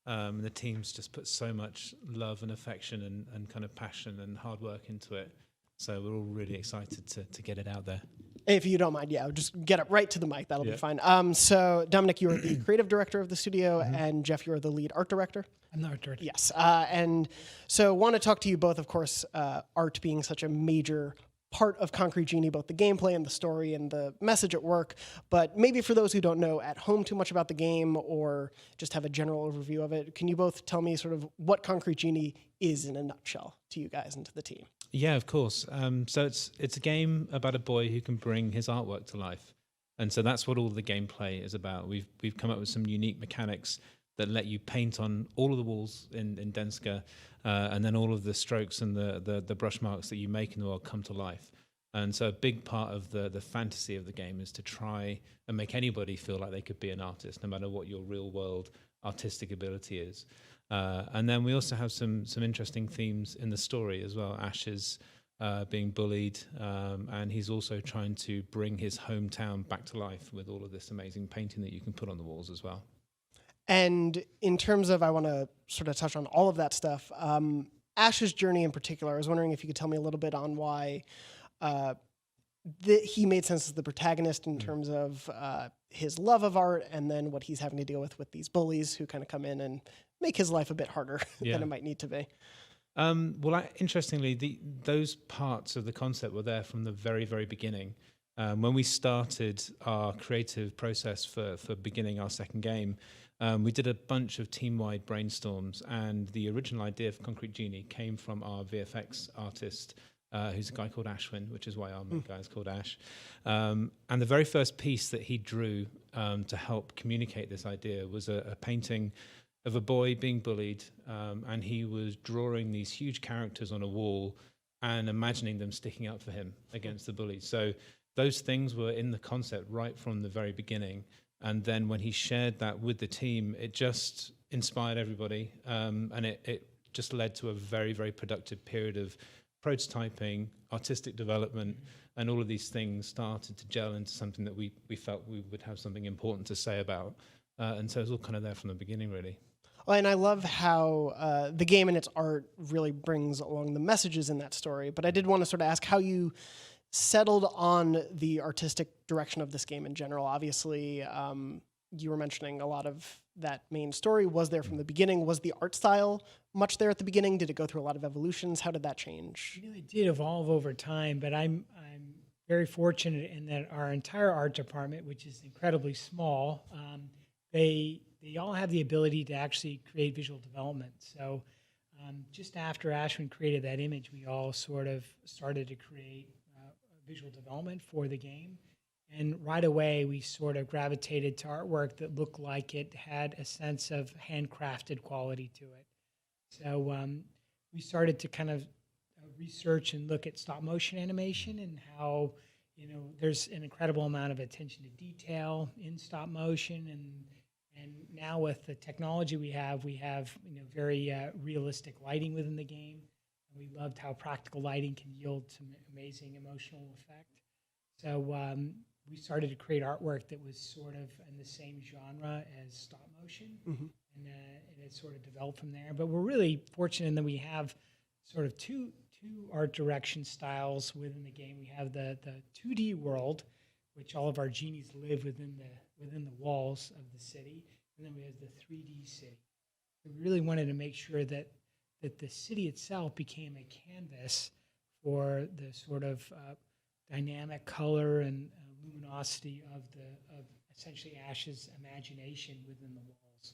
The team's just put so much love and affection and kind of passion and hard work into it. So we're all really excited to get it out there. If you don't mind, just get up right to the mic. That'll be fine. So, Dominic, you are the creative director of the studio, and Jeff, you are the lead art director. I'm the art director. Yes. And so want to talk to you both, of course, art being such a major part of Concrete Genie, both the gameplay and the story and the message at work. But maybe for those who don't know at home too much about the game or just have a general overview of it, can you both tell me sort of what Concrete Genie is in a nutshell to you guys and to the team? Yeah, of course. So it's a game about a boy who can bring his artwork to life. And so that's what all the gameplay is about. We've come up with some unique mechanics that let you paint on all of the walls in Denska, and then all of the strokes and the brush marks that you make in the world come to life. And so a big part of the fantasy of the game is to try and make anybody feel like they could be an artist, no matter what your real world artistic ability is. And then we also have some interesting themes in the story as well. Ash is being bullied, and he's also trying to bring his hometown back to life with all of this amazing painting that you can put on the walls as well. And in terms of, I want to sort of touch on all of that stuff. Ash's journey in particular, I was wondering if you could tell me a little bit on why he made sense as the protagonist in terms of his love of art, and then what he's having to deal with these bullies who kind of come in and make his life a bit harder than it might need to be. Well, interestingly, those parts of the concept were there from the very, very beginning. When we started our creative process for beginning our second game, we did a bunch of team-wide brainstorms, and the original idea for Concrete Genie came from our VFX artist, who's a guy called Ashwin, which is why our main guy is called Ash. And the very first piece that he drew to help communicate this idea was a painting of a boy being bullied, and he was drawing these huge characters on a wall and imagining them sticking up for him against the bullies. So those things were in the concept right from the very beginning. And then when he shared that with the team, it just inspired everybody, and it just led to a very, very productive period of prototyping, artistic development, and all of these things started to gel into something that we felt we would have something important to say about. And so it was all kind of there from the beginning, really. Well, and I love how the game and its art really brings along the messages in that story. But I did want to sort of ask how you settled on the artistic direction of this game in general. Obviously, you were mentioning a lot of that main story was there from the beginning. Was the art style much there at the beginning? Did it go through a lot of evolutions? How did that change? You know, it did evolve over time, but I'm very fortunate in that our entire art department, which is incredibly small, they all have the ability to actually create visual development. So just after Ashwin created that image, we all sort of started to create visual development for the game. And right away, we sort of gravitated to artwork that looked like it had a sense of handcrafted quality to it. So we started to kind of research and look at stop motion animation and how, you know, there's an incredible amount of attention to detail in stop motion. And now with the technology we have, you know, very realistic lighting within the game. And we loved how practical lighting can yield some amazing emotional effect. So we started to create artwork that was sort of in the same genre as stop motion, and it sort of developed from there. But we're really fortunate in that we have sort of two art direction styles within the game. We have the 2D world, which all of our genies live within the walls of the city, and then we have the 3D city. We really wanted to make sure that that the city itself became a canvas for the sort of dynamic color and luminosity of essentially Ash's imagination within the walls.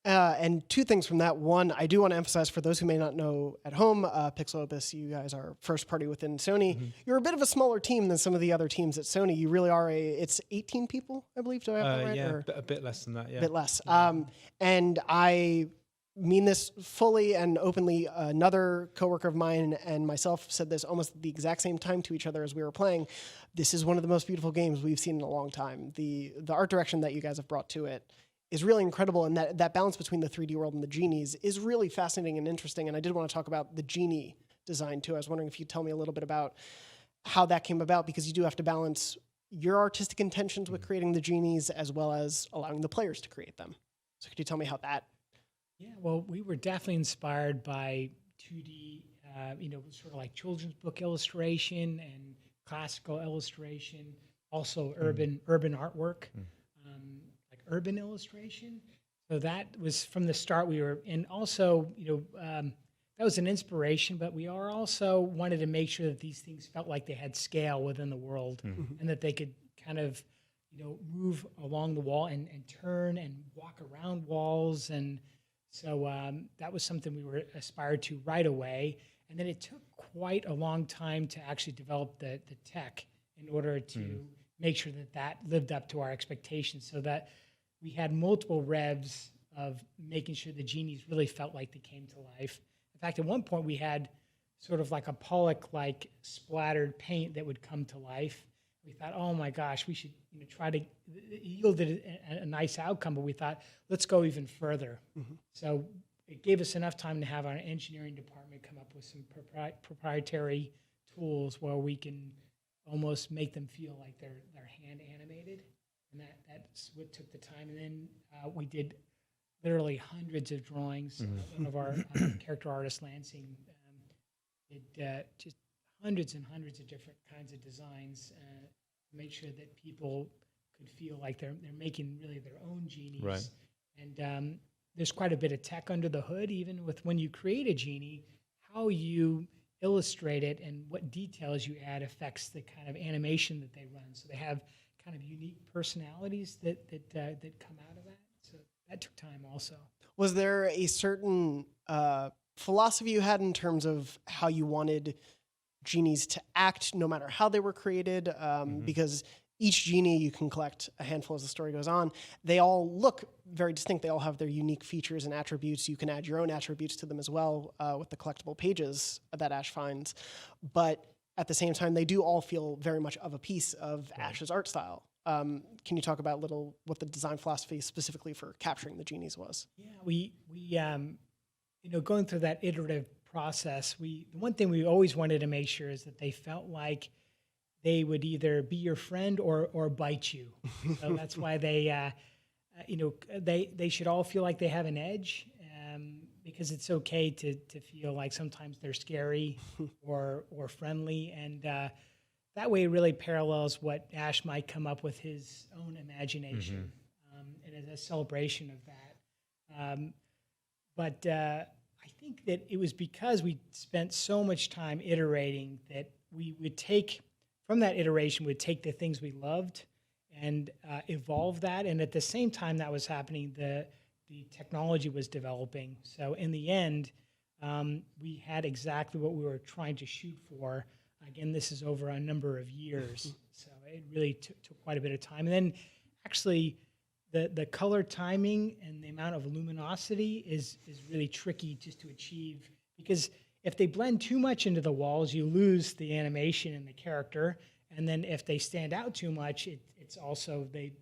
And two things from that. One, I do want to emphasize for those who may not know at home, Pixelopus, you guys are first party within Sony. You're a bit of a smaller team than some of the other teams at Sony. You really are it's 18 people, I believe. Do I have that right? Yeah, or a bit less than that, yeah. a bit less. And I mean this fully and openly. Another coworker of mine and myself said this almost at the exact same time to each other as we were playing. This is one of the most beautiful games we've seen in a long time. The art direction that you guys have brought to it is really incredible, and that balance between the 3D world and the genies is really fascinating and interesting. And I did want to talk about the genie design too. I was wondering if you'd tell me a little bit about how that came about, because you do have to balance your artistic intentions with creating the genies as well as allowing the players to create them. So could you tell me how that? Yeah, well, we were definitely inspired by 2D, sort of like children's book illustration and classical illustration, also urban artwork. Urban illustration. So that was from the start. And also, that was an inspiration, but we also wanted to make sure that these things felt like they had scale within the world and that they could kind of, move along the wall and turn and walk around walls. And so that was something we were aspired to right away. And then it took quite a long time to actually develop the tech in order to make sure that lived up to our expectations, so that we had multiple revs of making sure the genies really felt like they came to life. In fact, at one point we had sort of like a Pollock-like splattered paint that would come to life. We thought, oh my gosh, we should try to, it yielded a nice outcome, but we thought, let's go even further. So it gave us enough time to have our engineering department come up with some proprietary tools where we can almost make them feel like they're hand animated. And that's what took the time. And then we did literally hundreds of drawings. One of our character artists, Lansing, did just hundreds and hundreds of different kinds of designs to make sure that people could feel like they're making really their own genies. Right. And there's quite a bit of tech under the hood, even with when you create a genie, how you illustrate it and what details you add affects the kind of animation that they run. So they have kind of unique personalities that come out of that. So that took time also. Was there a certain philosophy you had in terms of how you wanted genies to act, no matter how they were created? Because each genie you can collect a handful as the story goes on. They all look very distinct. They all have their unique features and attributes. You can add your own attributes to them as well with the collectible pages that Ash finds. But at the same time, they do all feel very much of a piece of Ash's art style. Can you talk about what the design philosophy specifically for capturing the genies was? Yeah, we going through that iterative process, the one thing we always wanted to make sure is that they felt like they would either be your friend or bite you. So that's why they should all feel like they have an edge. Because it's okay to feel like sometimes they're scary or friendly, and that way it really parallels what Ash might come up with his own imagination, and as a celebration of that. But I think that it was because we spent so much time iterating that we would take, from that iteration, we'd take the things we loved and evolve that, and at the same time that was happening, the technology was developing. So in the end, we had exactly what we were trying to shoot for. Again, this is over a number of years. So it really took quite a bit of time. And then actually the color timing and the amount of luminosity is really tricky just to achieve, because if they blend too much into the walls, you lose the animation and the character. And then if they stand out too much, it's also, they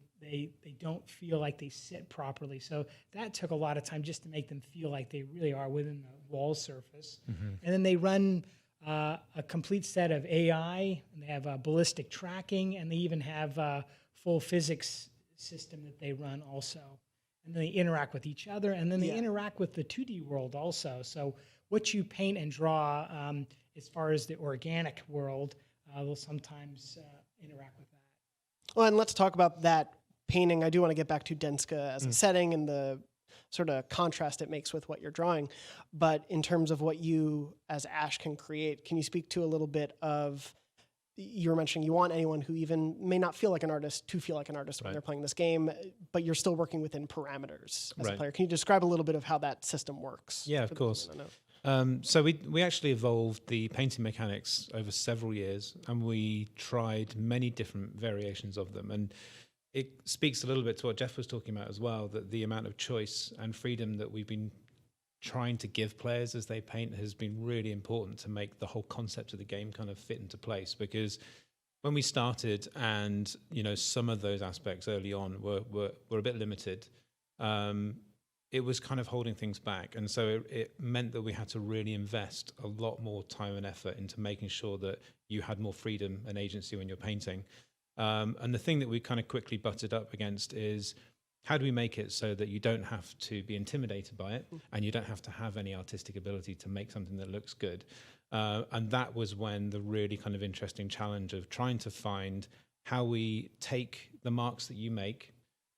don't feel like they sit properly. So that took a lot of time just to make them feel like they really are within the wall surface. And then they run a complete set of AI, and they have ballistic tracking, and they even have a full physics system that they run also. And then they interact with each other, and then they interact with the 2D world also. So what you paint and draw as far as the organic world will sometimes interact with that. Well, and let's talk about that painting. I do want to get back to Denska as a setting and the sort of contrast it makes with what you're drawing. But in terms of what you as Ash can create, can you speak to a little bit of, you were mentioning you want anyone who even may not feel like an artist to feel like an artist when they're playing this game, but you're still working within parameters as a player. Can you describe a little bit of how that system works? Yeah, of course. So we actually evolved the painting mechanics over several years, and we tried many different variations of them. And it speaks a little bit to what Jeff was talking about as well, that the amount of choice and freedom that we've been trying to give players as they paint has been really important to make the whole concept of the game kind of fit into place. Because when we started, and some of those aspects early on were a bit limited, it was kind of holding things back. And so it meant that we had to really invest a lot more time and effort into making sure that you had more freedom and agency when you're painting. And the thing that we kind of quickly butted up against is, how do we make it so that you don't have to be intimidated by it, and you don't have to have any artistic ability to make something that looks good? And that was when the really kind of interesting challenge of trying to find how we take the marks that you make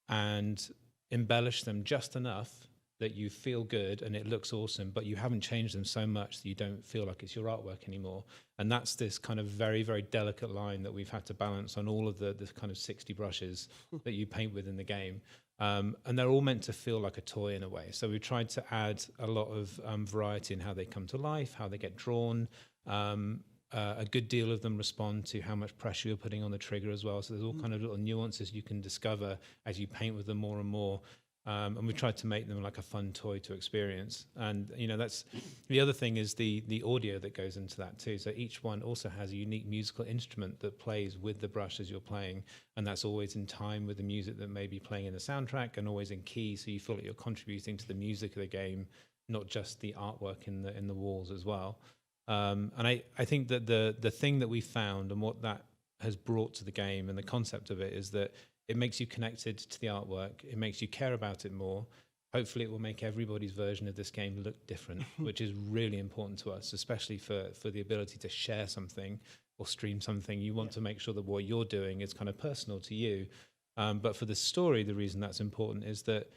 and embellish them just enough that you feel good and it looks awesome, but you haven't changed them so much that you don't feel like it's your artwork anymore. And that's this kind of very, very delicate line that we've had to balance on all of the kind of 60 brushes that you paint with in the game. And they're all meant to feel like a toy in a way. So we tried to add a lot of variety in how they come to life, how they get drawn. A good deal of them respond to how much pressure you're putting on the trigger as well. So there's all kind of little nuances you can discover as you paint with them more and more. And we tried to make them like a fun toy to experience. And, that's the other thing is the audio that goes into that too. So each one also has a unique musical instrument that plays with the brush as you're playing. And that's always in time with the music that may be playing in the soundtrack, and always in key. So you feel like you're contributing to the music of the game, not just the artwork in the walls as well. And I think that the thing that we found and what that has brought to the game and the concept of it is that it makes you connected to the artwork. It makes you care about it more. Hopefully it will make everybody's version of this game look different, which is really important to us, especially for the ability to share something or stream something. You want to make sure that what you're doing is kind of personal to you. But for the story, the reason that's important is that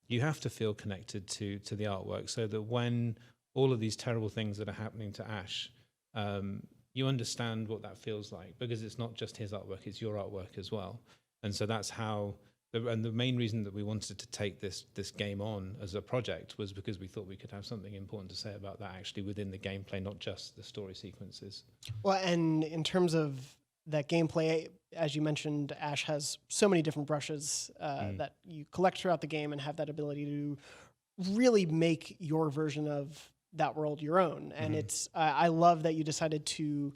you have to feel connected to the artwork, so that when all of these terrible things that are happening to Ash, you understand what that feels like, because it's not just his artwork, it's your artwork as well. And so that's how, and the main reason that we wanted to take this game on as a project was because we thought we could have something important to say about that actually within the gameplay, not just the story sequences. Well, and in terms of that gameplay, as you mentioned, Ash has so many different brushes that you collect throughout the game and have that ability to really make your version of that world your own. And it's, I love that you decided to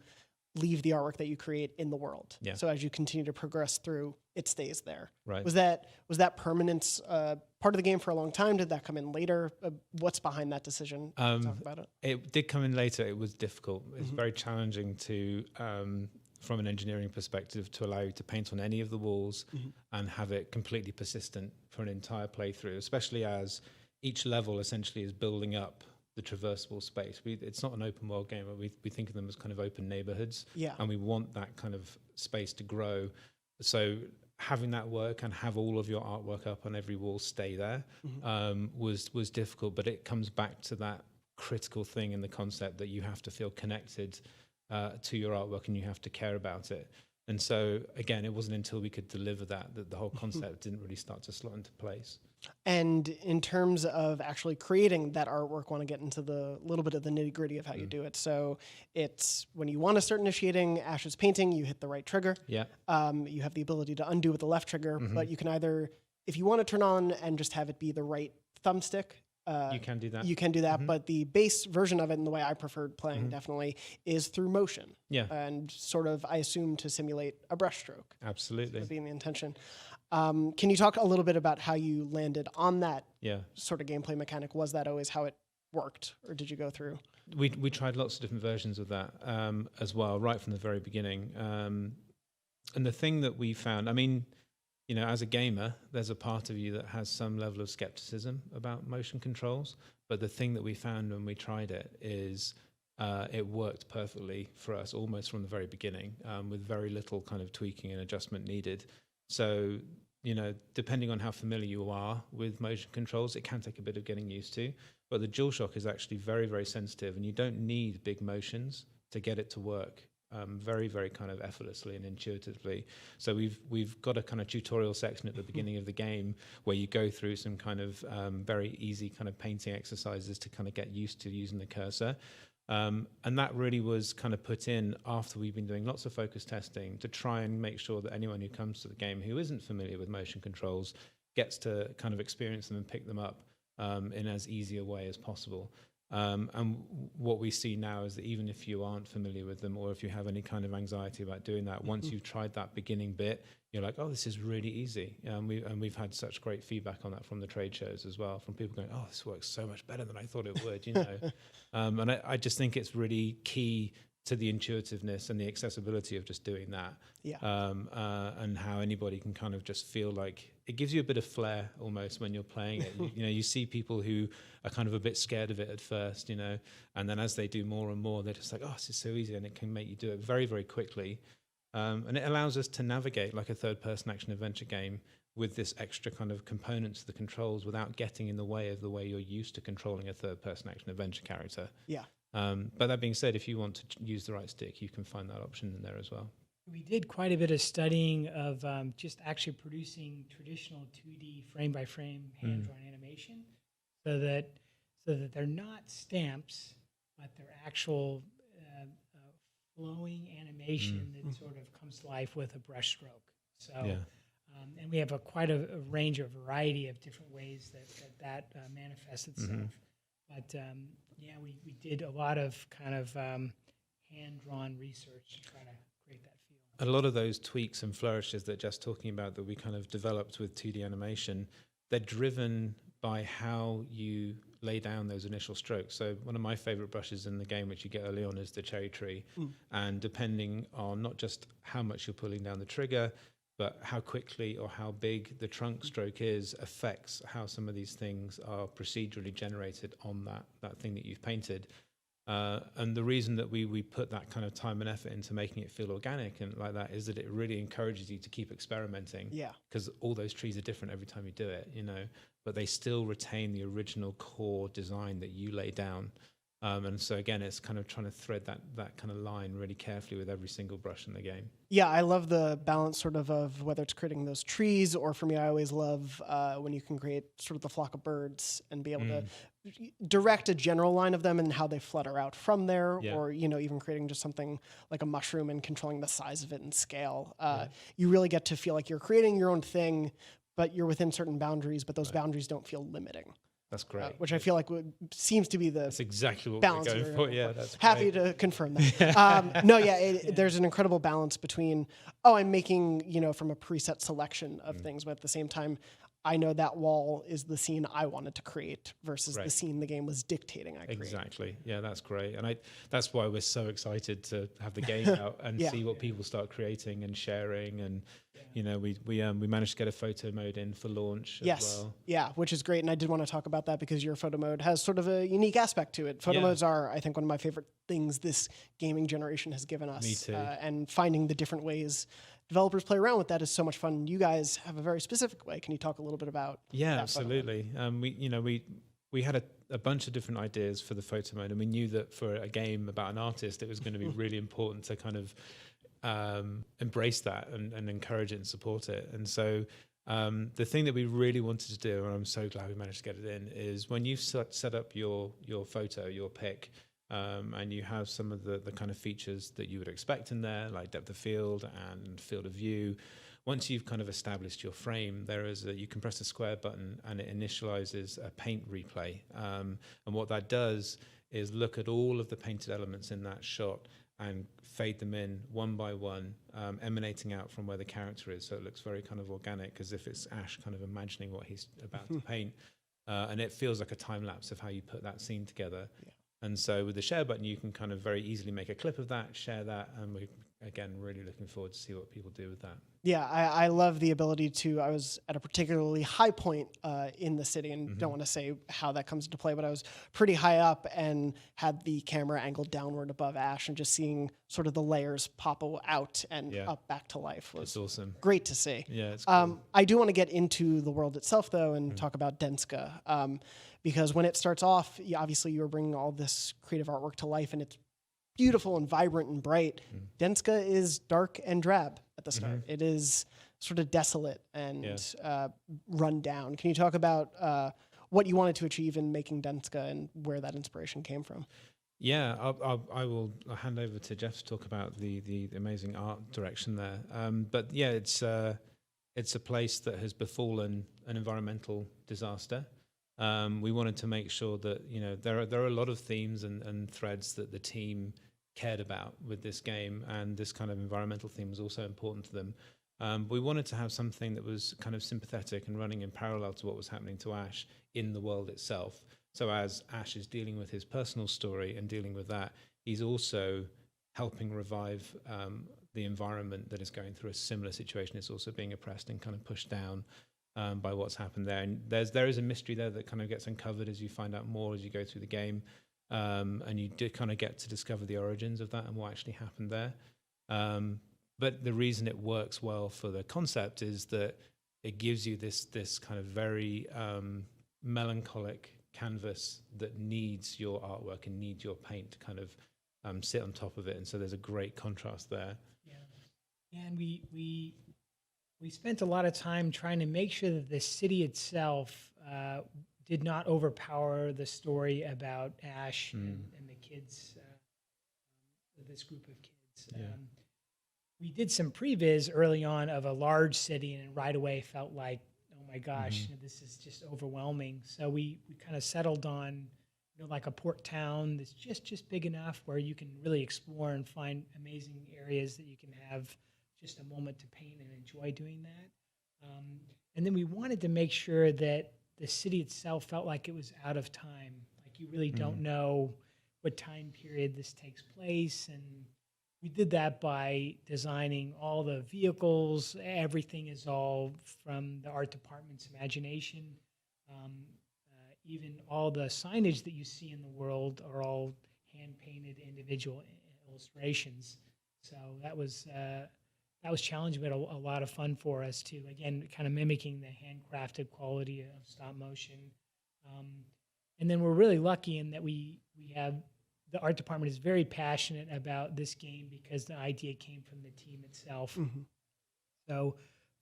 leave the artwork that you create in the world. Yeah. So as you continue to progress through, it stays there. Right. Was that permanence part of the game for a long time? Did that come in later? What's behind that decision? Talk about it. It did come in later. It was difficult. It's very challenging to, from an engineering perspective, to allow you to paint on any of the walls and have it completely persistent for an entire playthrough, especially as each level essentially is building up the traversable space. It's not an open world game, but we think of them as kind of open neighborhoods. Yeah. And we want that kind of space to grow. So having that work and have all of your artwork up on every wall stay there was difficult, but it comes back to that critical thing in the concept that you have to feel connected to your artwork and you have to care about it. And so again, it wasn't until we could deliver that the whole concept didn't really start to slot into place. And in terms of actually creating that artwork, want to get into the little bit of the nitty gritty of how you do it. So it's when you want to start initiating Ash's painting, you hit the right trigger. Yeah. You have the ability to undo with the left trigger, but you can either, if you want to turn on and just have it be the right thumbstick, you can do that. You can do that, but the base version of it, and the way I preferred playing definitely, is through motion. Yeah. And sort of, I assume, to simulate a brushstroke. Absolutely. That being the intention. Can you talk a little bit about how you landed on that sort of gameplay mechanic? Was that always how it worked, or did you go through? We tried lots of different versions of that as well, right from the very beginning. And the thing that we found, I mean, you know, as a gamer, there's a part of you that has some level of skepticism about motion controls. But the thing that we found when we tried it is it worked perfectly for us almost from the very beginning, with very little kind of tweaking and adjustment needed. So depending on how familiar you are with motion controls, it can take a bit of getting used to. But the DualShock is actually very, very sensitive, and you don't need big motions to get it to work very, very kind of effortlessly and intuitively. So we've got a kind of tutorial section at the beginning of the game where you go through some kind of very easy kind of painting exercises to kind of get used to using the cursor. And that really was kind of put in after we've been doing lots of focus testing to try and make sure that anyone who comes to the game who isn't familiar with motion controls gets to kind of experience them and pick them up in as easy a way as possible. And what we see now is that even if you aren't familiar with them, or if you have any kind of anxiety about doing that, once you've tried that beginning bit, you're like, oh, this is really easy. And we've had such great feedback on that from the trade shows as well, from people going, oh, this works so much better than I thought it would, And I just think it's really key to the intuitiveness and the accessibility of just doing that. And how anybody can kind of just feel like it gives you a bit of flair almost when you're playing it. You see people who are kind of a bit scared of it at first, and then as they do more and more, they're just like, oh, this is so easy, and it can make you do it very, very quickly. And it allows us to navigate like a third-person action-adventure game with this extra kind of components to the controls without getting in the way of the way you're used to controlling a third-person action-adventure character. But that being said, if you want to use the right stick, you can find that option in there as well. We did quite a bit of studying of just actually producing traditional 2D frame-by-frame hand-drawn animation, so that they're not stamps, but they're actual flowing animation that sort of comes to life with a brush stroke. So, and we have quite a range of variety of different ways that manifests itself. But we did a lot of kind of hand-drawn research to try to create that feel. A lot of those tweaks and flourishes that Jeff's talking about that we kind of developed with 2D animation, they're driven by how you lay down those initial strokes. So one of my favorite brushes in the game, which you get early on, is the cherry tree. And depending on not just how much you're pulling down the trigger, but how quickly or how big the trunk stroke is affects how some of these things are procedurally generated on that thing that you've painted. And the reason that we put that kind of time and effort into making it feel organic and like that is that it really encourages you to keep experimenting. Because all those trees are different every time you do it, but they still retain the original core design that you lay down. And so again, it's kind of trying to thread that kind of line really carefully with every single brush in the game. Yeah, I love the balance sort of whether it's creating those trees, or for me, I always love when you can create sort of the flock of birds and be able to direct a general line of them and how they flutter out from there, or even creating just something like a mushroom and controlling the size of it and scale. You really get to feel like you're creating your own thing, but you're within certain boundaries, but those boundaries don't feel limiting. That's great. Which I feel like seems to be that's exactly what balance we're going for. Yeah, that's happy great. to confirm that. There's an incredible balance between, I'm making, from a preset selection of things, but at the same time, I know that wall is the scene I wanted to create versus the scene the game was dictating I create. Exactly. Yeah, that's great. And that's why we're so excited to have the game out and see what people start creating and sharing. And, we managed to get a photo mode in for launch as well. Yeah, which is great. And I did want to talk about that because your photo mode has sort of a unique aspect to it. Photo modes are, I think, one of my favorite things this gaming generation has given us. Me too. And finding the different ways developers play around with that is so much fun. You guys have a very specific way. Can you talk a little bit about that absolutely. We had a bunch of different ideas for the photo mode, and we knew that for a game about an artist, it was going to be really important to kind of embrace that and encourage it and support it. And so the thing that we really wanted to do, and I'm so glad we managed to get it in, is when you've set up your photo, your pic, and you have some of the kind of features that you would expect in there, like depth of field and field of view. Once you've kind of established your frame, you can press the square button and it initializes a paint replay. And what that does is look at all of the painted elements in that shot and fade them in one by one, emanating out from where the character is. So it looks very kind of organic, as if it's Ash kind of imagining what he's about to paint. And it feels like a time lapse of how you put that scene together. And so with the share button, you can kind of very easily make a clip of that, share that, and we again, really looking forward to see what people do with that. Yeah, I love the ability to. I was at a particularly high point in the city, and don't want to say how that comes into play, but I was pretty high up and had the camera angled downward above Ash, and just seeing sort of the layers pop out and up back to life was awesome. Great to see. Yeah, it's cool. I do want to get into the world itself, though, and talk about Denska, because when it starts off, obviously you were bringing all this creative artwork to life, and it's beautiful and vibrant and bright. Denska is dark and drab at the start. It is sort of desolate and run down. Can you talk about what you wanted to achieve in making Denska and where that inspiration came from? Yeah, I'll hand over to Jeff to talk about the amazing art direction there. But yeah, it's a place that has befallen an environmental disaster. We wanted to make sure that there are a lot of themes and threads that the team cared about with this game, and this kind of environmental theme was also important to them. We wanted to have something that was kind of sympathetic and running in parallel to what was happening to Ash in the world itself. So as Ash is dealing with his personal story and dealing with that, he's also helping revive the environment that is going through a similar situation. It's also being oppressed and kind of pushed down by what's happened there. And there is a mystery there that kind of gets uncovered as you find out more as you go through the game. And you did kind of get to discover the origins of that and what actually happened there. But the reason it works well for the concept is that it gives you this kind of very melancholic canvas that needs your artwork and needs your paint to kind of sit on top of it. And so there's a great contrast there. Yeah, and we spent a lot of time trying to make sure that the city itself did not overpower the story about Ash and the kids, this group of kids. We did some previs early on of a large city, and right away felt like, oh my gosh, this is just overwhelming. So we kind of settled on, like a port town that's just big enough where you can really explore and find amazing areas that you can have just a moment to paint and enjoy doing that. And then we wanted to make sure that the city itself felt like it was out of time. Like you really don't know what time period this takes place. And we did that by designing all the vehicles. Everything is all from the art department's imagination. Even all the signage that you see in the world are all hand-painted individual illustrations. So that was challenging, but a lot of fun for us too. Again, kind of mimicking the handcrafted quality of stop motion. And then we're really lucky in that we have, the art department is very passionate about this game because the idea came from the team itself. So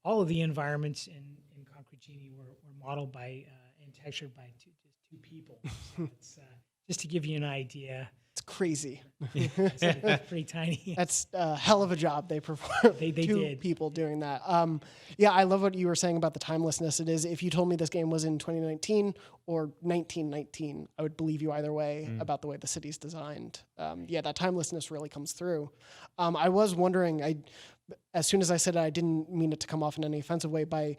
all of the environments in Concrete Genie were modeled by and textured by just two people. So it's, just to give you an idea. It's crazy. It's pretty tiny. That's a hell of a job they performed. They two did. people doing that. Yeah, I love what you were saying about the timelessness. It is, if you told me this game was in 2019 or 1919, I would believe you either way about the way the city's designed. Yeah, that timelessness really comes through. I was wondering, as soon as I said it, I didn't mean it to come off in any offensive way. By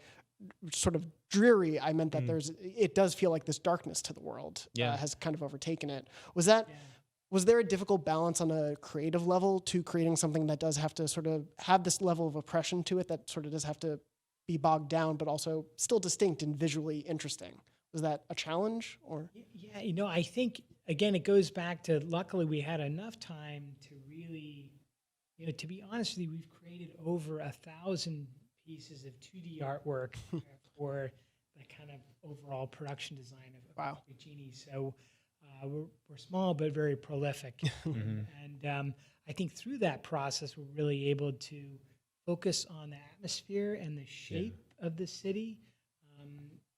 sort of dreary, I meant that it does feel like this darkness to the world has kind of overtaken it. Was there a difficult balance on a creative level to creating something that does have to sort of have this level of oppression to it, that sort of does have to be bogged down, but also still distinct and visually interesting? Was that a challenge? Or Yeah, I think, again, it goes back to, luckily we had enough time to really, to be honest with you, we've created over 1,000 pieces of 2D artwork for the kind of overall production design of Genie. So we're small but very prolific. And I think through that process, we're really able to focus on the atmosphere and the shape of the city,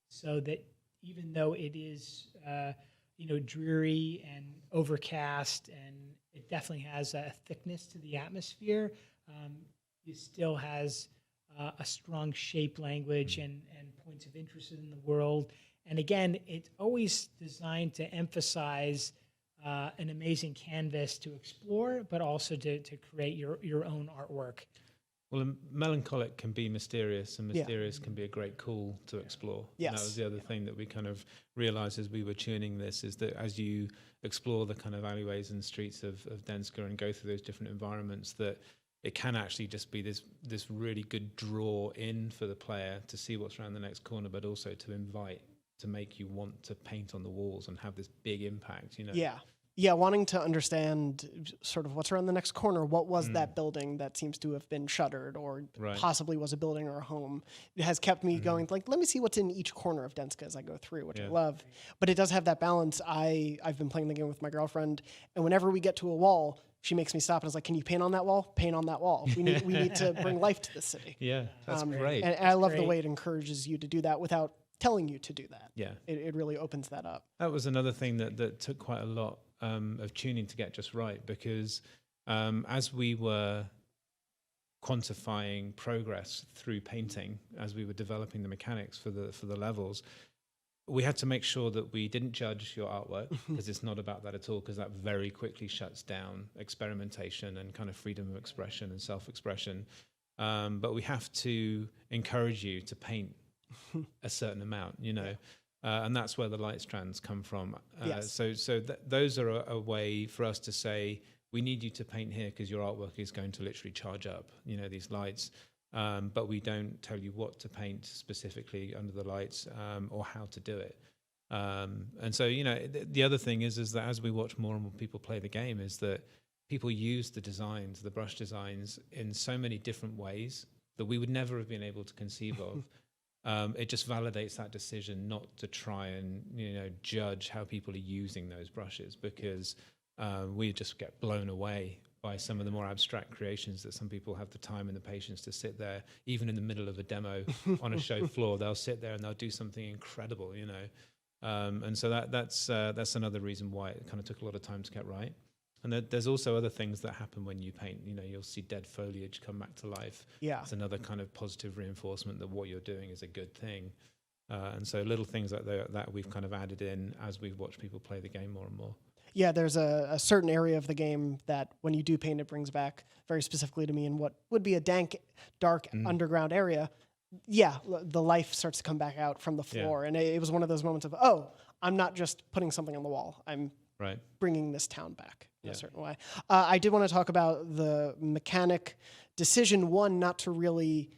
so that even though it is dreary and overcast, and it definitely has a thickness to the atmosphere, it still has a strong shape language and points of interest in the world. And again, it's always designed to emphasize an amazing canvas to explore, but also to create your own artwork. Well, melancholic can be mysterious, and mysterious can be a great tool to explore. Yes. And that was the other thing that we kind of realized as we were tuning this, is that as you explore the kind of alleyways and streets of Denska and go through those different environments, that it can actually just be this really good draw in for the player to see what's around the next corner, but also to make you want to paint on the walls and have this big impact, Yeah, wanting to understand sort of what's around the next corner. What was that building that seems to have been shuttered, or possibly was a building or a home? It has kept me going, like, let me see what's in each corner of Denska as I go through, which I love. But it does have that balance. I've been playing the game with my girlfriend, and whenever we get to a wall, she makes me stop and is like, can you paint on that wall? Paint on that wall. We need to bring life to this city. Yeah, that's great. And I love the way it encourages you to do that without telling you to do that. Yeah. It really opens that up. That was another thing that took quite a lot of tuning to get just right, because as we were quantifying progress through painting, as we were developing the mechanics for the levels, we had to make sure that we didn't judge your artwork, because it's not about that at all, because that very quickly shuts down experimentation and kind of freedom of expression and self-expression. But we have to encourage you to paint a certain amount, and that's where the light strands come from. So those are a way for us to say, we need you to paint here because your artwork is going to literally charge up, these lights. But we don't tell you what to paint specifically under the lights or how to do it. And so, the other thing is that as we watch more and more people play the game, is that people use the designs, the brush designs, in so many different ways that we would never have been able to conceive of. It just validates that decision not to try and judge how people are using those brushes, because we just get blown away by some of the more abstract creations that some people have the time and the patience to sit there, even in the middle of a demo on a show floor. They'll sit there and they'll do something incredible, and so that's another reason why it kind of took a lot of time to get right. And there's also other things that happen when you paint. You'll see dead foliage come back to life. Yeah, it's another kind of positive reinforcement that what you're doing is a good thing. And so little things like that we've kind of added in as we've watched people play the game more and more. Yeah, there's a certain area of the game that when you do paint, it brings back very specifically to me in what would be a dank, dark underground area. Yeah, the life starts to come back out from the floor. And it was one of those moments of, oh, I'm not just putting something on the wall. I'm bringing this town back in a certain way. I did want to talk about the mechanic decision, one, not to really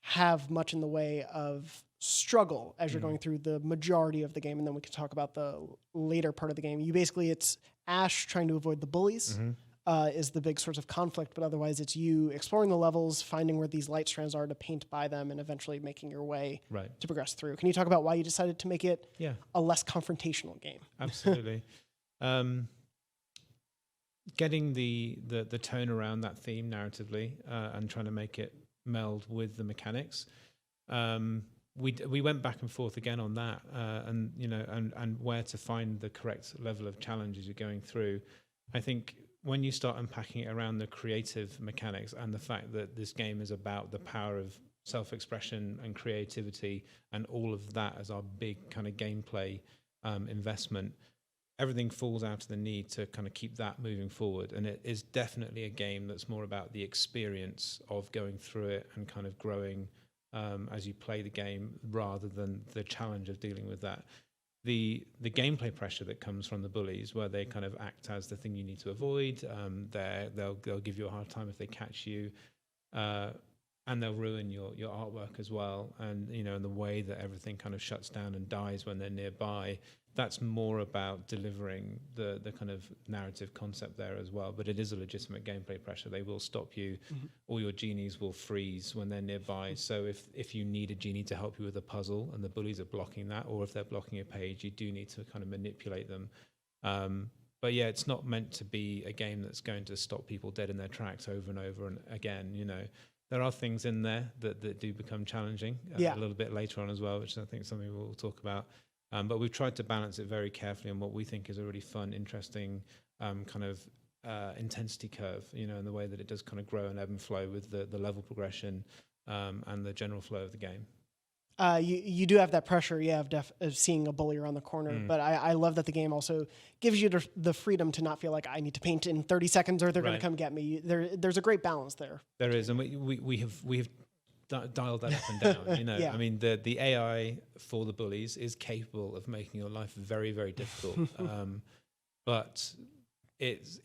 have much in the way of struggle as you're going through the majority of the game, and then we can talk about the later part of the game. It's Ash trying to avoid the bullies is the big source of conflict, but otherwise it's you exploring the levels, finding where these light strands are to paint by them, and eventually making your way to progress through. Can you talk about why you decided to make it a less confrontational game? Absolutely. Getting the tone around that theme narratively and trying to make it meld with the mechanics. We went back and forth again on that, and where to find the correct level of challenge as you're going through. I think when you start unpacking it around the creative mechanics and the fact that this game is about the power of self-expression and creativity and all of that as our big kind of gameplay investment, everything falls out of the need to kind of keep that moving forward. And it is definitely a game that's more about the experience of going through it and kind of growing as you play the game, rather than the challenge of dealing with that. The gameplay pressure that comes from the bullies, where they kind of act as the thing you need to avoid. They'll give you a hard time if they catch you, and they'll ruin your artwork as well. And and the way that everything kind of shuts down and dies when they're nearby. That's more about delivering the kind of narrative concept there as well. But it is a legitimate gameplay pressure. They will stop you. All your genies will freeze when they're nearby. So if you need a genie to help you with a puzzle and the bullies are blocking that, or if they're blocking a page, you do need to kind of manipulate them. But yeah, it's not meant to be a game that's going to stop people dead in their tracks over and over and again. There are things in there that do become challenging a little bit later on as well, which I think is something we'll talk about. But we've tried to balance it very carefully on what we think is a really fun, interesting kind of intensity curve, in the way that it does kind of grow and ebb and flow with the level progression and the general flow of the game. You do have that pressure, of seeing a bully around the corner, but I love that the game also gives you the freedom to not feel like I need to paint in 30 seconds or they're going to come get me. There's a great balance there. There is, and we have dialed that up and down. I mean, the AI for the bullies is capable of making your life very, very difficult, but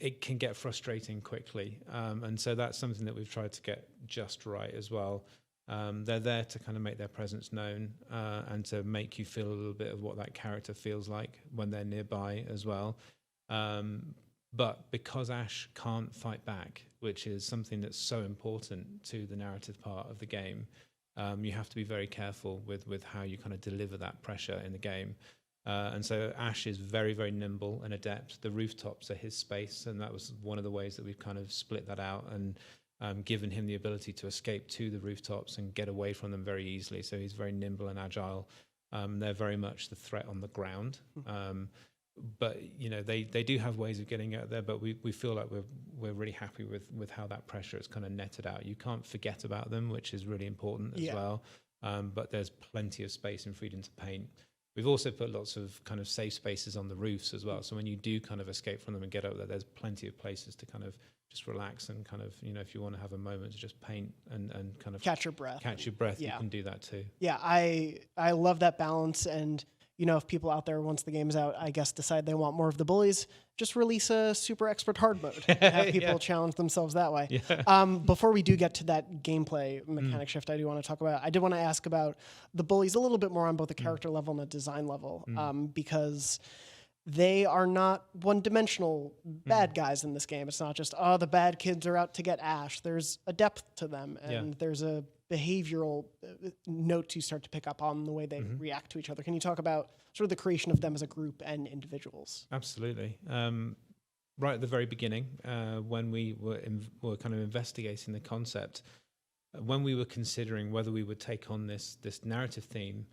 it can get frustrating quickly. And so that's something that we've tried to get just right as well. They're there to kind of make their presence known and to make you feel a little bit of what that character feels like when they're nearby as well. But because Ash can't fight back, which is something that's so important to the narrative part of the game, you have to be very careful with how you kind of deliver that pressure in the game. And so Ash is very, very nimble and adept. The rooftops are his space, and that was one of the ways that we've kind of split that out and given him the ability to escape to the rooftops and get away from them very easily. So he's very nimble and agile. They're very much the threat on the ground. But you know, they do have ways of getting out there, but we feel like we're really happy with how that pressure is kind of netted out. You can't forget about them, which is really important as well. But there's plenty of space and freedom to paint. We've also put lots of kind of safe spaces on the roofs as well. So when you do kind of escape from them and get up there, there's plenty of places to kind of just relax and kind of, you know, if you want to have a moment to just paint and kind of catch your breath. You can do that too. Yeah, I love that balance. And, you know, if people out there, once the game's out, I guess decide they want more of the bullies, just release a super expert hard mode and have people challenge themselves that way. Before we do get to that gameplay mechanic shift I do want to talk about, I did want to ask about the bullies a little bit more on both the character level and the design level, because they are not one-dimensional bad guys in this game. It's not just, oh, the bad kids are out to get Ash. There's a depth to them, and there's a behavioral note you start to pick up on the way they react to each other. Can you talk about sort of the creation of them as a group and individuals? Absolutely. Right at the very beginning, when we were kind of investigating the concept, when we were considering whether we would take on this narrative theme,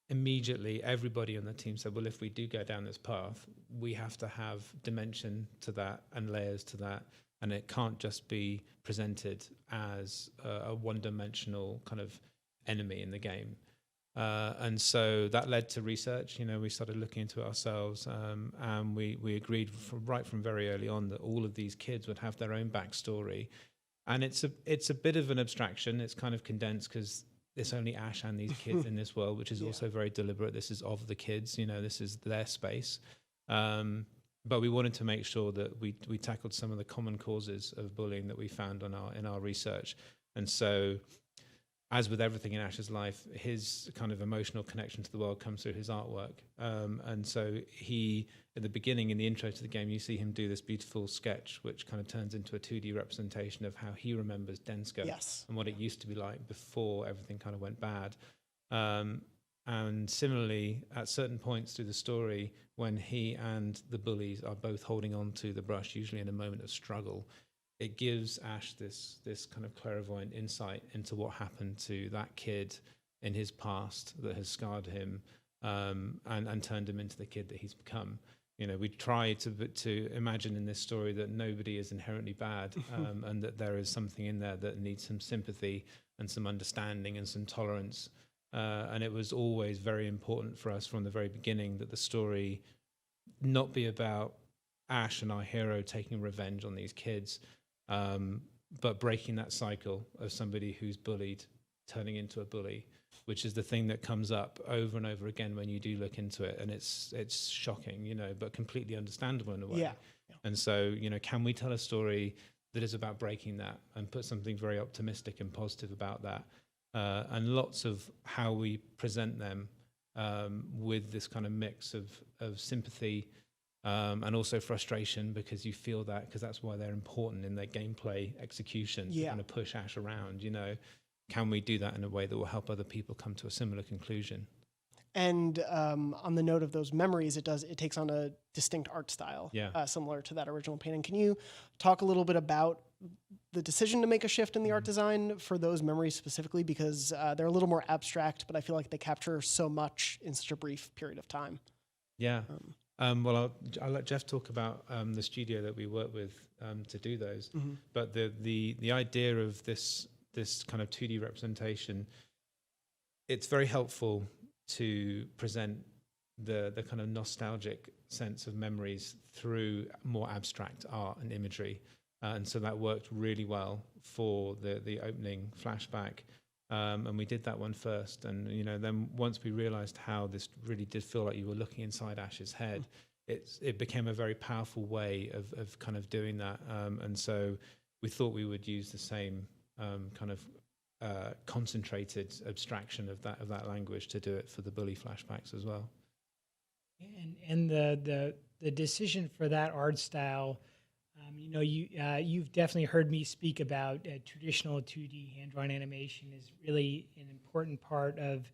immediately everybody on the team said, well, if we do go down this path, we have to have dimension to that and layers to that. And it can't just be presented as a one-dimensional kind of enemy in the game. And so that led to research. You know, we started looking into it ourselves, and we agreed right from very early on that all of these kids would have their own backstory. And it's a bit of an abstraction. It's kind of condensed because it's only Ash and these kids in this world, which is also very deliberate. This is of the kids. You know, this is their space. But we wanted to make sure that we tackled some of the common causes of bullying that we found in our research. And so, as with everything in Ash's life, his kind of emotional connection to the world comes through his artwork. And so he, at the beginning, in the intro to the game, you see him do this beautiful sketch, which kind of turns into a 2D representation of how he remembers Densko and what it used to be like before everything kind of went bad. And similarly, at certain points through the story, when he and the bullies are both holding on to the brush, usually in a moment of struggle, it gives Ash this kind of clairvoyant insight into what happened to that kid in his past that has scarred him and turned him into the kid that he's become. You know, we try to imagine in this story that nobody is inherently bad, and that there is something in there that needs some sympathy and some understanding and some tolerance. And it was always very important for us from the very beginning that the story not be about Ash and our hero taking revenge on these kids, but breaking that cycle of somebody who's bullied turning into a bully, which is the thing that comes up over and over again when you do look into it. And it's shocking, you know, but completely understandable in a way. And so, you know, can we tell a story that is about breaking that and put something very optimistic and positive about that? And lots of how we present them with this kind of mix of sympathy and also frustration, because you feel that, because that's why they're important in their gameplay execution, to kind of push Ash around, you know. Can we do that in a way that will help other people come to a similar conclusion? And on the note of those memories, it takes on a distinct art style, similar to that original painting. Can you talk a little bit about the decision to make a shift in the art design for those memories specifically? Because they're a little more abstract, but I feel like they capture so much in such a brief period of time. Yeah. Well, I'll let Jeff talk about the studio that we work with to do those. But the idea of this kind of 2D representation, it's very helpful to present the kind of nostalgic sense of memories through more abstract art and imagery. And so that worked really well for the opening flashback. And we did that one first. And, you know, then once we realized how this really did feel like you were looking inside Ash's head, it became a very powerful way of kind of doing that. And so we thought we would use the same kind of concentrated abstraction of that language to do it for the bully flashbacks as well. And the decision for that art style, you've definitely heard me speak about traditional 2D hand-drawn animation is really an important part of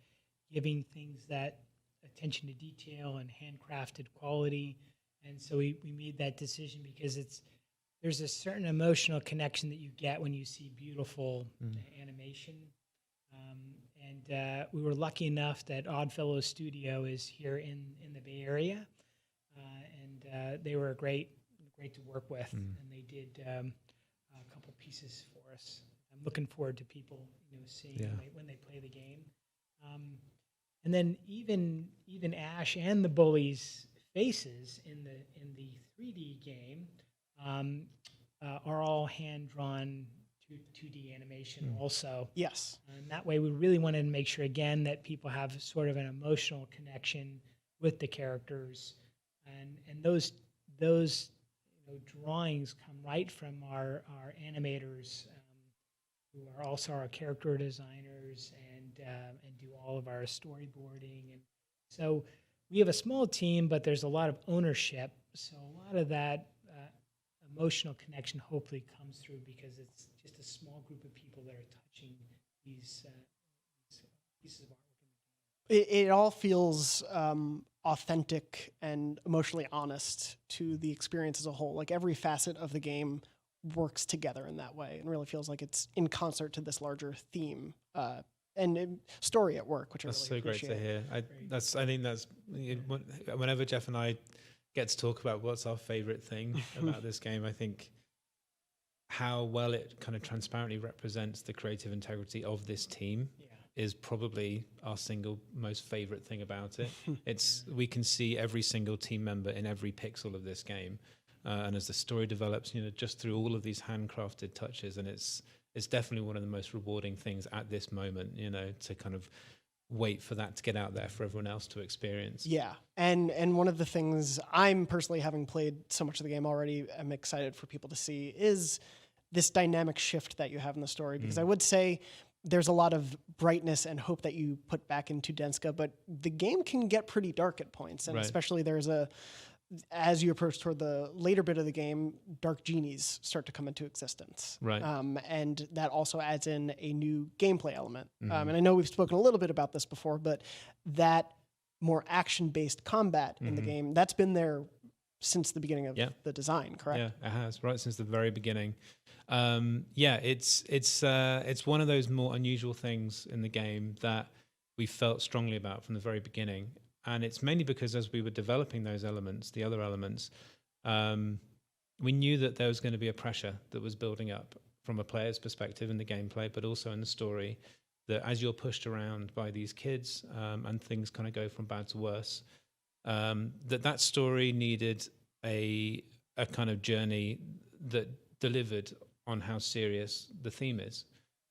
giving things that attention to detail and handcrafted quality. And so we made that decision because there's a certain emotional connection that you get when you see beautiful animation. And we were lucky enough that Oddfellow Studio is here in the Bay Area, and they were great to work with, and they did a couple pieces for us. I'm looking forward to people seeing when they play the game. And then even Ash and the bullies' faces in the 3D game are all hand-drawn 2D animation also. Yes. And that way we really wanted to make sure, again, that people have sort of an emotional connection with the characters. And those drawings come right from our animators, who are also our character designers and do all of our storyboarding. And so we have a small team, but there's a lot of ownership. So a lot of that emotional connection hopefully comes through because it's just a small group of people that are touching these pieces of artwork. It all feels authentic and emotionally honest to the experience as a whole. Like every facet of the game works together in that way and really feels like it's in concert to this larger theme and story at work, which that's I really appreciate. Great to hear. I think that's whenever Jeff and I get to talk about what's our favorite thing about this game, I think how well it kind of transparently represents the creative integrity of this team is probably our single most favorite thing about it. We can see every single team member in every pixel of this game, and as the story develops, just through all of these handcrafted touches, and it's definitely one of the most rewarding things at this moment, to kind of wait for that to get out there for everyone else to experience. Yeah, and one of the things I'm personally, having played so much of the game already, I'm excited for people to see is this dynamic shift that you have in the story, because I would say there's a lot of brightness and hope that you put back into Denska, but the game can get pretty dark at points, and especially as you approach toward the later bit of the game, dark genies start to come into existence. Right. And that also adds in a new gameplay element. And I know we've spoken a little bit about this before, but that more action-based combat in the game, that's been there since the beginning of the design, correct? Yeah, it has, right since the very beginning. It's one of those more unusual things in the game that we felt strongly about from the very beginning. And it's mainly because as we were developing those elements, the other elements, we knew that there was going to be a pressure that was building up from a player's perspective in the gameplay, but also in the story, that as you're pushed around by these kids and things kind of go from bad to worse, that story needed a kind of journey that delivered on how serious the theme is.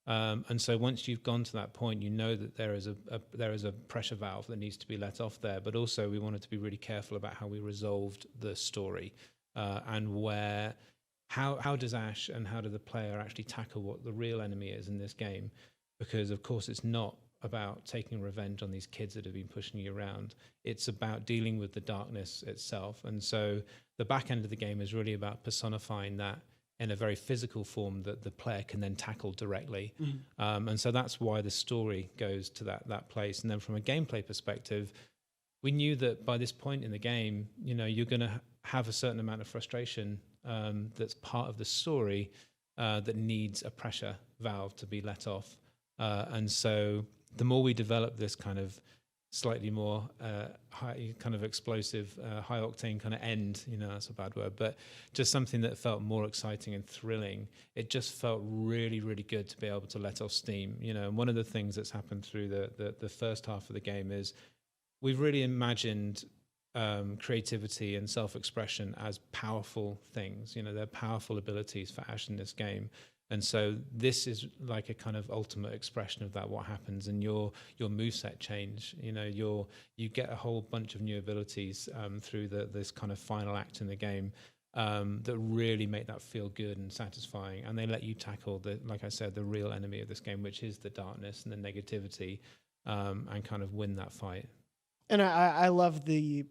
And so once you've gone to that point, you know that there is a pressure valve that needs to be let off there. But also we wanted to be really careful about how we resolved the story and how does Ash and how do the player actually tackle what the real enemy is in this game? Because of course it's not about taking revenge on these kids that have been pushing you around. It's about dealing with the darkness itself. And so the back end of the game is really about personifying that in a very physical form that the player can then tackle directly. And so that's why the story goes to that place. And then from a gameplay perspective, we knew that by this point in the game, you're going to have a certain amount of frustration that's part of the story that needs a pressure valve to be let off. And so the more we develop this kind of slightly more high, kind of explosive, high octane kind of end, that's a bad word, but just something that felt more exciting and thrilling. It just felt really, really good to be able to let off steam. And one of the things that's happened through the first half of the game is we've really imagined creativity and self-expression as powerful things. They're powerful abilities for Ash in this game. And so this is like a kind of ultimate expression of that, what happens, and your moveset change. You get a whole bunch of new abilities through this kind of final act in the game that really make that feel good and satisfying. And they let you tackle like I said, the real enemy of this game, which is the darkness and the negativity, and kind of win that fight. And I love the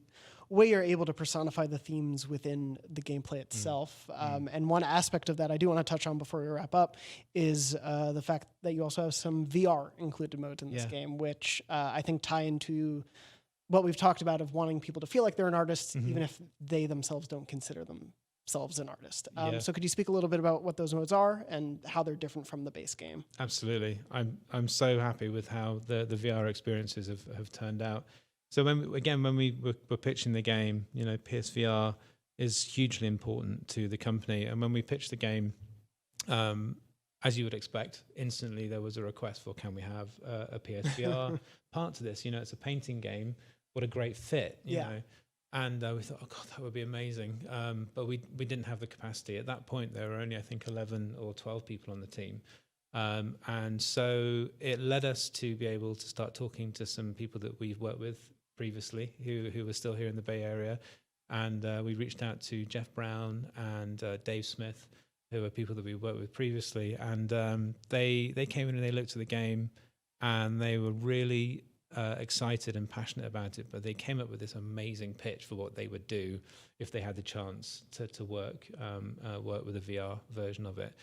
way you're able to personify the themes within the gameplay itself. And one aspect of that I do want to touch on before we wrap up is the fact that you also have some VR included modes in this game, which I think tie into what we've talked about of wanting people to feel like they're an artist, even if they themselves don't consider themselves an artist. So could you speak a little bit about what those modes are and how they're different from the base game? Absolutely. I'm so happy with how the VR experiences have turned out. So when we were pitching the game, PSVR is hugely important to the company. And when we pitched the game, as you would expect, instantly there was a request for, can we have a PSVR part to this? It's a painting game. What a great fit, you know. And we thought, oh God, that would be amazing. But we didn't have the capacity. At that point, there were only, I think, 11 or 12 people on the team. And so it led us to be able to start talking to some people that we've worked with previously who were still here in the Bay Area. And we reached out to Jeff Brown and Dave Smith, who are people that we worked with previously. And they came in and they looked at the game and they were really excited and passionate about it. But they came up with this amazing pitch for what they would do if they had the chance to work with a VR version of it.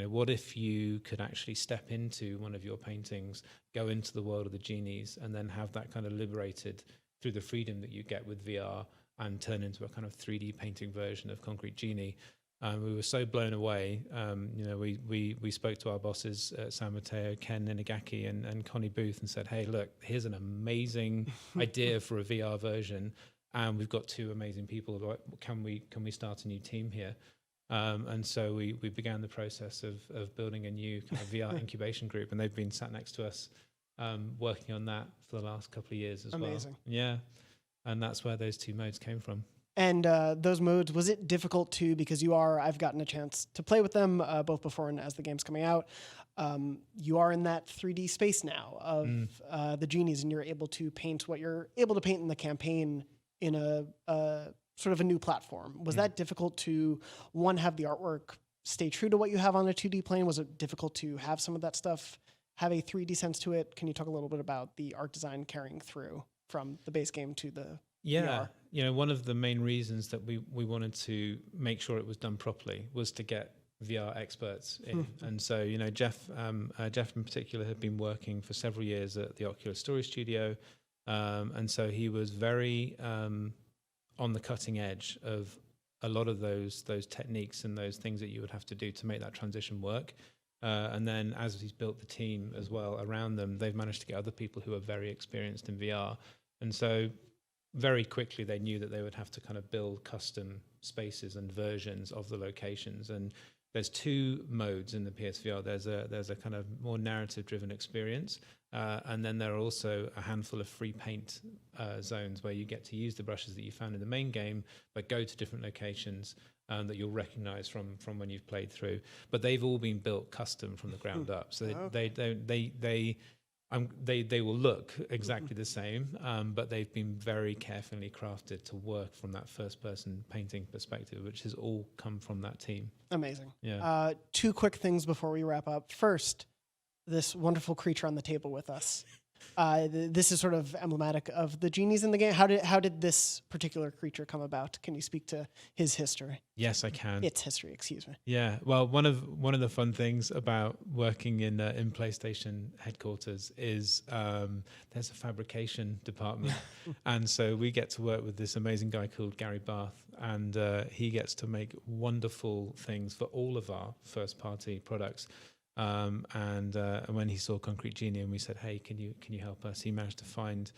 What if you could actually step into one of your paintings, go into the world of the genies, and then have that kind of liberated through the freedom that you get with VR and turn into a kind of 3D painting version of Concrete Genie. We were so blown away. We spoke to our bosses at San Mateo, Ken Inagaki and Connie Booth, and said, hey, look, here's an amazing idea for a VR version. And we've got two amazing people. Can we start a new team here? And so we began the process of building a new kind of VR incubation group, and they've been sat next to us working on that for the last couple of years as well. Amazing. Yeah, and that's where those two modes came from. And those modes, was it difficult to, because I've gotten a chance to play with them both before and as the game's coming out, you are in that 3D space now of the genies, and you're able to paint what you're able to paint in the campaign in a sort of a new platform. Was that difficult to, one, have the artwork stay true to what you have on a 2D plane? Was it difficult to have some of that stuff have a 3D sense to it? Can you talk a little bit about the art design carrying through from the base game to the VR? One of the main reasons that we wanted to make sure it was done properly was to get VR experts in. And so, Jeff in particular had been working for several years at the Oculus Story Studio. And so he was very on the cutting edge of a lot of those techniques and those things that you would have to do to make that transition work. And then as he's built the team as well around them, they've managed to get other people who are very experienced in VR. And so very quickly they knew that they would have to kind of build custom spaces and versions of the locations. And there's two modes in the PSVR. There's a kind of more narrative-driven experience, and then there are also a handful of free paint zones where you get to use the brushes that you found in the main game, but go to different locations that you'll recognize from when you've played through. But they've all been built custom from the ground up, so they will look exactly the same, but they've been very carefully crafted to work from that first-person painting perspective, which has all come from that team. Amazing. Yeah. Two quick things before we wrap up. First, this wonderful creature on the table with us. This is sort of emblematic of the genies in the game. How did this particular creature come about? Can you speak to his history? Yes, I can. Its history, excuse me. Yeah. Well, one of the fun things about working in PlayStation headquarters is there's a fabrication department, and so we get to work with this amazing guy called Gary Barth, and he gets to make wonderful things for all of our first-party products. And when he saw Concrete Genie and we said, hey, can you help us? He managed to find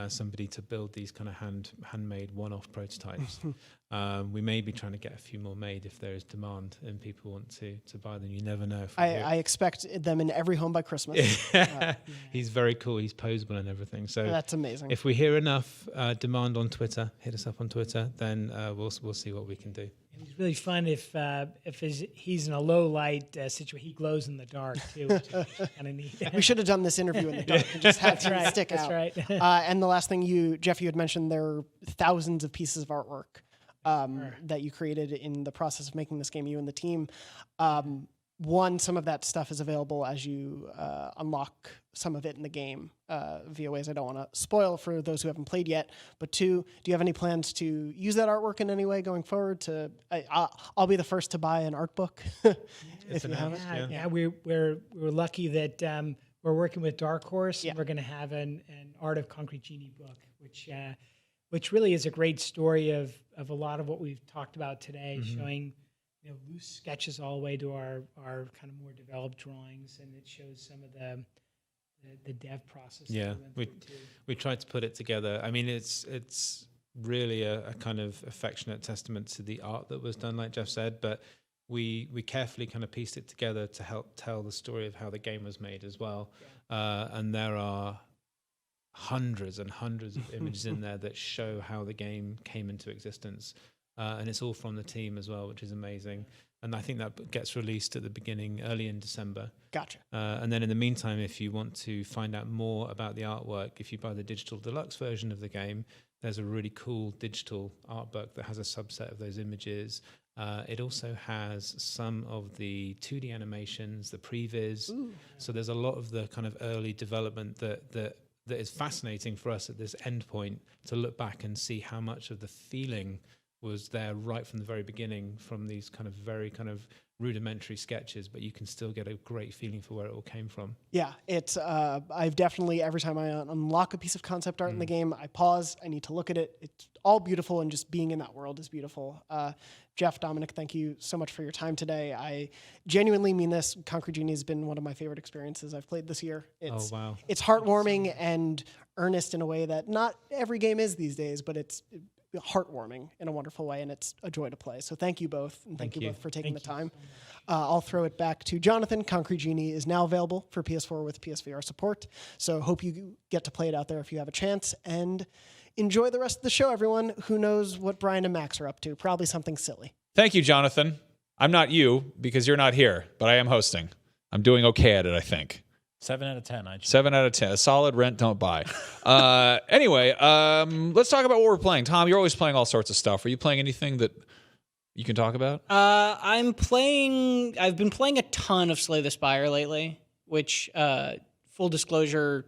somebody to build these kind of handmade one-off prototypes. We may be trying to get a few more made if there is demand and people want to buy them. You never know. I expect them in every home by Christmas. He's very cool. He's posable and everything. So that's amazing. If we hear enough demand on Twitter, hit us up on Twitter, then we'll see what we can do. And he's really fun if he's in a low light situation. He glows in the dark too, which is kind of neat. We should have done this interview in the dark and just had to stick out. That's right. And the last thing Jeff, you had mentioned there are thousands of pieces of artwork that you created in the process of making this game, you and the team. Some of that stuff is available as you unlock some of it in the game via ways I don't want to spoil for those who haven't played yet. But two, do you have any plans to use that artwork in any way going forward? I'll be the first to buy an art book if you have it. Yeah, we're lucky that we're working with Dark Horse, and we're going to have an Art of Concrete Genie book, which really is a great story of a lot of what we've talked about today, showing loose sketches all the way to our kind of more developed drawings, and it shows some of the dev process. Yeah, we tried to put it together. I mean, it's really a kind of affectionate testament to the art that was done, like Jeff said, but we carefully kind of pieced it together to help tell the story of how the game was made as well. And there are hundreds and hundreds of images in there that show how the game came into existence. And it's all from the team as well, which is amazing. And I think that gets released at the beginning, early in December. Gotcha. And then in the meantime, if you want to find out more about the artwork, if you buy the digital deluxe version of the game, there's a really cool digital art book that has a subset of those images. It also has some of the 2D animations, the previs. Ooh. So there's a lot of the kind of early development that is fascinating for us at this end point to look back and see how much of the feeling was there right from the very beginning, from these kind of very kind of rudimentary sketches, but you can still get a great feeling for where it all came from. Yeah, it's I've definitely, every time I unlock a piece of concept art in the game, I pause, I need to look at it. It's all beautiful, and just being in that world is beautiful. Jeff, Dominic, thank you so much for your time today. I genuinely mean this. Concrete Genie has been one of my favorite experiences I've played this year. It's, it's heartwarming and earnest in a way that not every game is these days, but it's heartwarming in a wonderful way, and it's a joy to play. So thank you both, and thank you both for taking the time. I'll throw it back to Jonathan. Concrete Genie is now available for PS4 with PSVR support, so hope you get to play it out there if you have a chance, and enjoy the rest of the show, everyone. Who knows what Brian and Max are up to? Probably something silly. Thank you, Jonathan. I'm not you, because you're not here, but I am hosting. I'm doing okay at it, I think. 7 out of 10. 7 out of 10. A solid rent, don't buy. Anyway, let's talk about what we're playing. Tom, you're always playing all sorts of stuff. Are you playing anything that you can talk about? I've been playing a ton of Slay the Spire lately, which, full disclosure,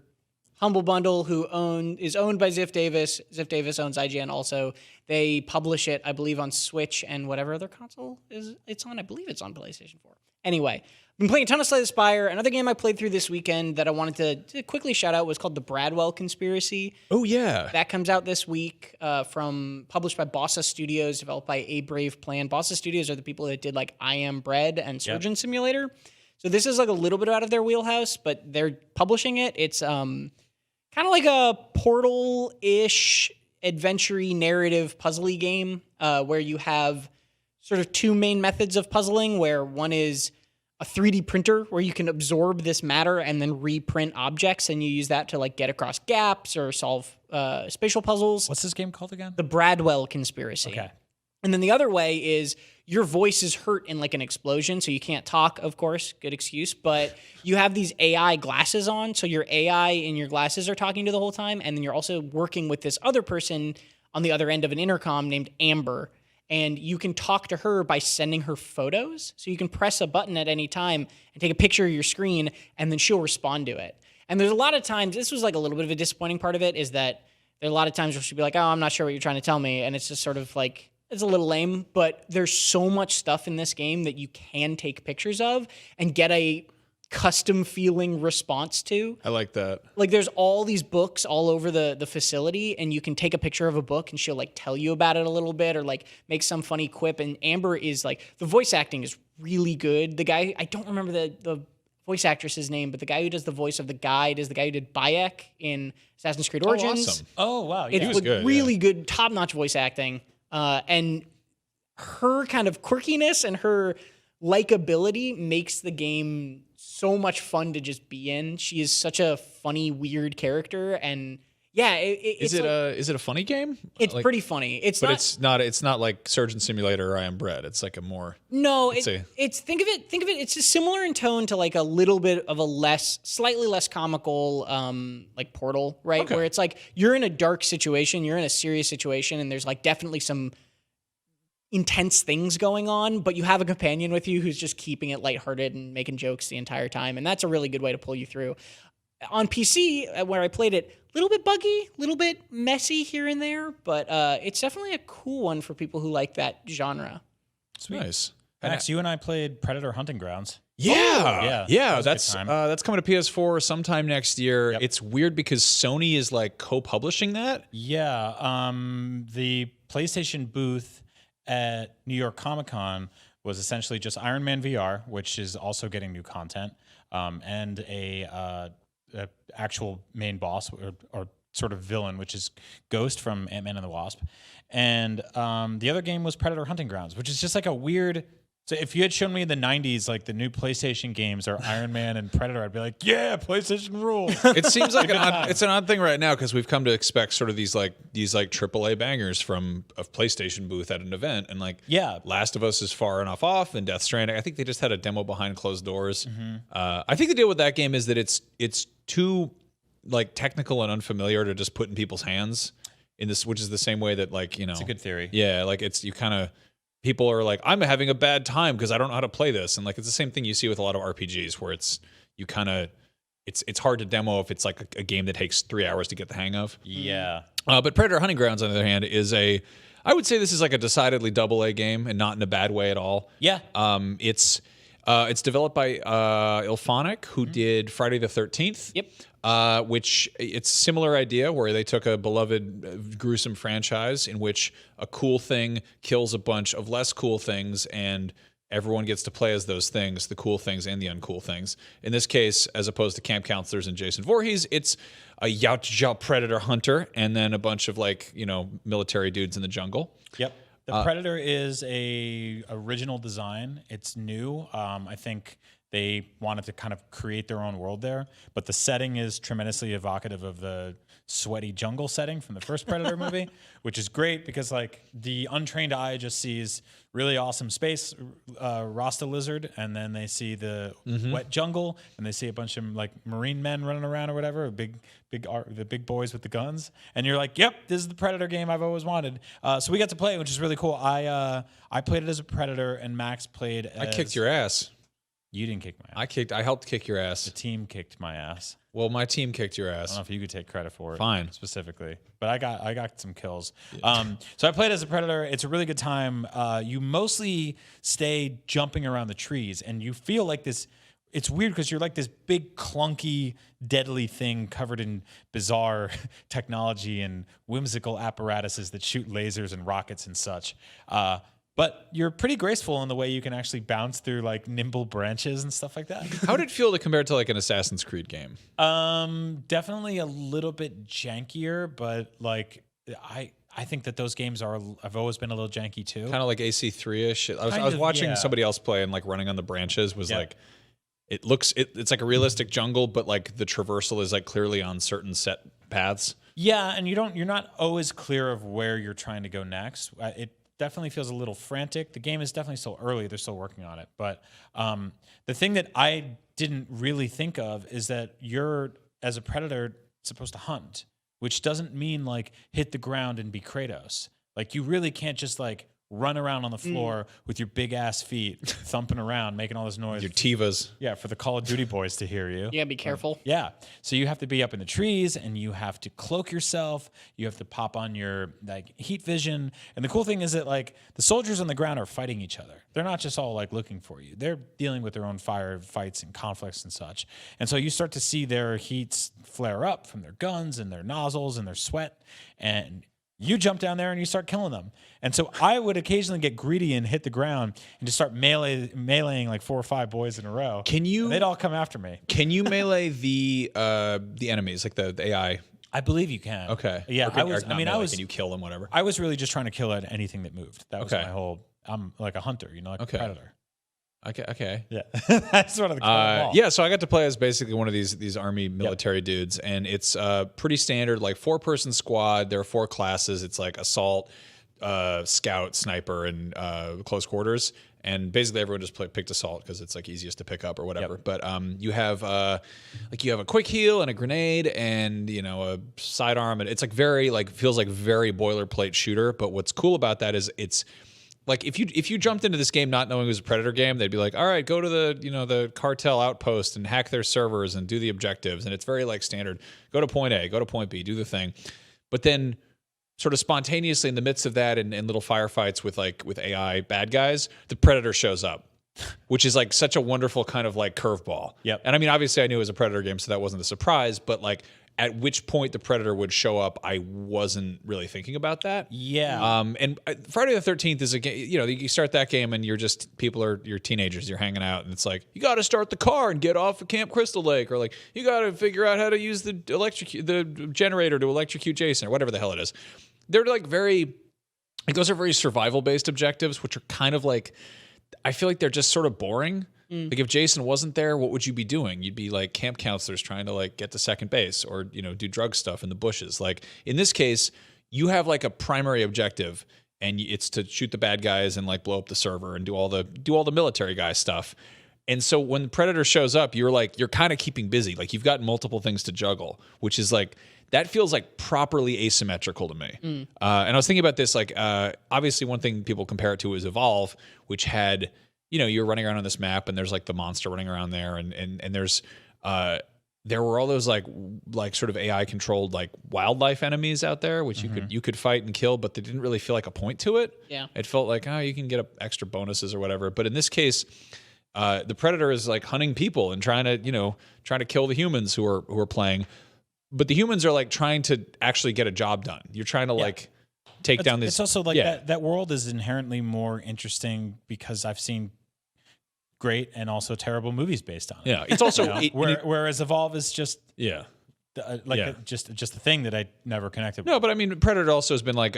Humble Bundle, is owned by Ziff Davis. Ziff Davis owns IGN also. They publish it, I believe, on Switch and whatever other console it's on. I believe it's on PlayStation 4. Anyway, I've been playing a ton of Slay the Spire. Another game I played through this weekend that I wanted to quickly shout out was called The Bradwell Conspiracy. Oh, yeah. That comes out this week, published by Bossa Studios, developed by A Brave Plan. Bossa Studios are the people that did like I Am Bread and Surgeon Simulator. So this is like a little bit out of their wheelhouse, but they're publishing it. It's kind of like a Portal-ish adventure-y narrative puzzle-y game where you have sort of two main methods of puzzling, where one is a 3D printer where you can absorb this matter and then reprint objects, and you use that to like get across gaps or solve spatial puzzles. What's this game called again? The Bradwell Conspiracy. Okay. And then the other way is your voice is hurt in like an explosion, so you can't talk, of course, good excuse, but you have these AI glasses on, so your AI and your glasses are talking to the whole time, and then you're also working with this other person on the other end of an intercom named Amber, and you can talk to her by sending her photos, so you can press a button at any time and take a picture of your screen, and then she'll respond to it. And there's a lot of times, this was like a little bit of a disappointing part of it, is that there are a lot of times where she'll be like, oh, I'm not sure what you're trying to tell me, and it's just sort of like, it's a little lame, but there's so much stuff in this game that you can take pictures of and get a custom feeling response to. I like that. Like there's all these books all over the facility, and you can take a picture of a book and she'll like tell you about it a little bit or like make some funny quip. And Amber is like, the voice acting is really good. The guy, I don't remember the voice actress's name, but the guy who does the voice of the guide is the guy who did Bayek in Assassin's Creed Origins. Awesome. Oh, wow. It's was good, really good, top-notch voice acting. And her kind of quirkiness and her likability makes the game so much fun to just be in. She is such a funny, weird character, and Yeah, Is it a funny game? It's pretty funny. It's not like Surgeon Simulator or I Am Bread. It's like a more it's think of it. It's just similar in tone to like a little bit of a slightly less comical like Portal, right? Okay. Where it's like you're in a dark situation, you're in a serious situation, and there's like definitely some intense things going on, but you have a companion with you who's just keeping it lighthearted and making jokes the entire time, and that's a really good way to pull you through. On PC, where I played it, a little bit buggy, a little bit messy here and there, but it's definitely a cool one for people who like that genre. Sweet. Nice. Max, you and I played Predator Hunting Grounds. Yeah. That That's coming to PS4 sometime next year. Yep. It's weird because Sony is like co-publishing that. Yeah. The PlayStation booth at New York Comic Con was essentially just Iron Man VR, which is also getting new content, and a actual main boss or sort of villain, which is Ghost from Ant-Man and the Wasp. And the other game was Predator Hunting Grounds, which is just like a weird... So if you had shown me in the 90s, like the new PlayStation games are Iron Man and Predator, I'd be like, yeah, PlayStation rules. It seems like it's an odd thing right now because we've come to expect sort of these AAA bangers from a PlayStation booth at an event, and like Last of Us is far enough off, and Death Stranding. I think they just had a demo behind closed doors. I think the deal with that game is that it's too like technical and unfamiliar to just put in people's hands in this, which is the same way that like it's a good theory. Yeah, like you kind of. People are like, I'm having a bad time because I don't know how to play this. And like, it's the same thing you see with a lot of RPGs where it's hard to demo if it's like a game that takes 3 hours to get the hang of. Yeah. But Predator Hunting Grounds, on the other hand, I would say this is like a decidedly AA game and not in a bad way at all. Yeah. It's developed by Ilphonic, who did Friday the 13th. Yep. Which it's a similar idea where they took a beloved gruesome franchise in which a cool thing kills a bunch of less cool things and everyone gets to play as those things, the cool things and the uncool things. In this case, as opposed to camp counselors and Jason Voorhees, it's a Yautja predator hunter and then a bunch of military dudes in the jungle. Yep. The Predator is a original design. It's new. I think they wanted to kind of create their own world there, but the setting is tremendously evocative of the sweaty jungle setting from the first Predator movie, which is great because like the untrained eye just sees really awesome space Rasta lizard, and then they see the wet jungle, and they see a bunch of like marine men running around or whatever, the big boys with the guns, and you're like, yep, this is the Predator game I've always wanted. So we got to play it, which is really cool. I played it as a Predator, and Max played as... I kicked your ass. You didn't kick my ass. I helped kick your ass. The team kicked my ass. Well, my team kicked your ass. I don't know if you could take credit for it. Fine. Specifically. But I got some kills. So I played as a Predator. It's a really good time. You mostly stay jumping around the trees, and you feel like this... It's weird because you're like this big, clunky, deadly thing covered in bizarre technology and whimsical apparatuses that shoot lasers and rockets and such. But you're pretty graceful in the way you can actually bounce through like nimble branches and stuff like that. How did it feel to compare it to like an Assassin's Creed game? Definitely a little bit jankier, but like I think that those games have always been a little janky too. Kind of like AC3-ish. I was watching somebody else play, and like running on the branches was like, it's like a realistic jungle, but like the traversal is like clearly on certain set paths. Yeah, and you're not always clear of where you're trying to go next. It definitely feels a little frantic. The game is definitely still early. They're still working on it. But the thing that I didn't really think of is that you're, as a Predator, supposed to hunt, which doesn't mean like hit the ground and be Kratos. Like you really can't just like run around on the floor with your big ass feet thumping around, making all this noise. Your Tivas. Yeah, for the Call of Duty boys to hear you. Yeah, be careful. Yeah. So you have to be up in the trees, and you have to cloak yourself. You have to pop on your like heat vision. And the cool thing is that like the soldiers on the ground are fighting each other. They're not just all like looking for you. They're dealing with their own fights and conflicts and such. And so you start to see their heats flare up from their guns and their nozzles and their sweat, and you jump down there and you start killing them. And so I would occasionally get greedy and hit the ground and just start meleeing like 4 or 5 boys in a row. And they'd all come after me. Can you melee the enemies, like the AI? I believe you can. Okay. Yeah. Can you kill them, whatever? I was really just trying to kill at anything that moved. That was my whole, I'm like a hunter, like a predator. Okay. Yeah, that's one of the cool yeah, so I got to play as basically one of these army military dudes, and it's pretty standard, like 4-person squad. There are 4 classes. It's like assault, scout, sniper, and close quarters. And basically everyone just picked assault because it's like easiest to pick up or whatever. Yep. But you have you have a quick heal and a grenade and a sidearm, and it's like feels like very boilerplate shooter. But what's cool about that is it's like if you jumped into this game not knowing it was a Predator game, they'd be like, all right, go to the cartel outpost and hack their servers and do the objectives, and it's very like standard. Go to point A, go to point B, do the thing. But then sort of spontaneously in the midst of that and little firefights with AI bad guys, the Predator shows up, which is like such a wonderful kind of like curveball. Yep. And I mean, obviously I knew it was a Predator game, so that wasn't a surprise, but like at which point the Predator would show up, I wasn't really thinking about that. Yeah. And Friday the 13th is a game, you start that game and you're teenagers, you're hanging out, and it's like, you got to start the car and get off of Camp Crystal Lake, or like, you got to figure out how to use the generator to electrocute Jason, or whatever the hell it is. They're like those are very survival based objectives, which are kind of like, I feel like they're just sort of boring. Like if Jason wasn't there, what would you be doing? You'd be like camp counselors trying to like get to second base, or do drug stuff in the bushes. Like in this case, you have like a primary objective, and it's to shoot the bad guys and like blow up the server and do all the military guy stuff. And so when the Predator shows up, you're kind of keeping busy. Like you've got multiple things to juggle, which is like, that feels like properly asymmetrical to me. And I was thinking about this, like obviously one thing people compare it to is Evolve, which had, you're running around on this map and there's like the monster running around there, and there's there were all those like sort of AI controlled like wildlife enemies out there, which you could fight and kill, but they didn't really feel like a point to it. Yeah. It felt like, you can get extra bonuses or whatever. But in this case, the Predator is like hunting people and trying to kill the humans who are playing. But the humans are like trying to actually get a job done. You're trying to like take down this. It's also like that world is inherently more interesting because I've seen great and also terrible movies based on it. Yeah, it's also whereas Evolve is just just a thing that I never connected with. No, but I mean, Predator also has been like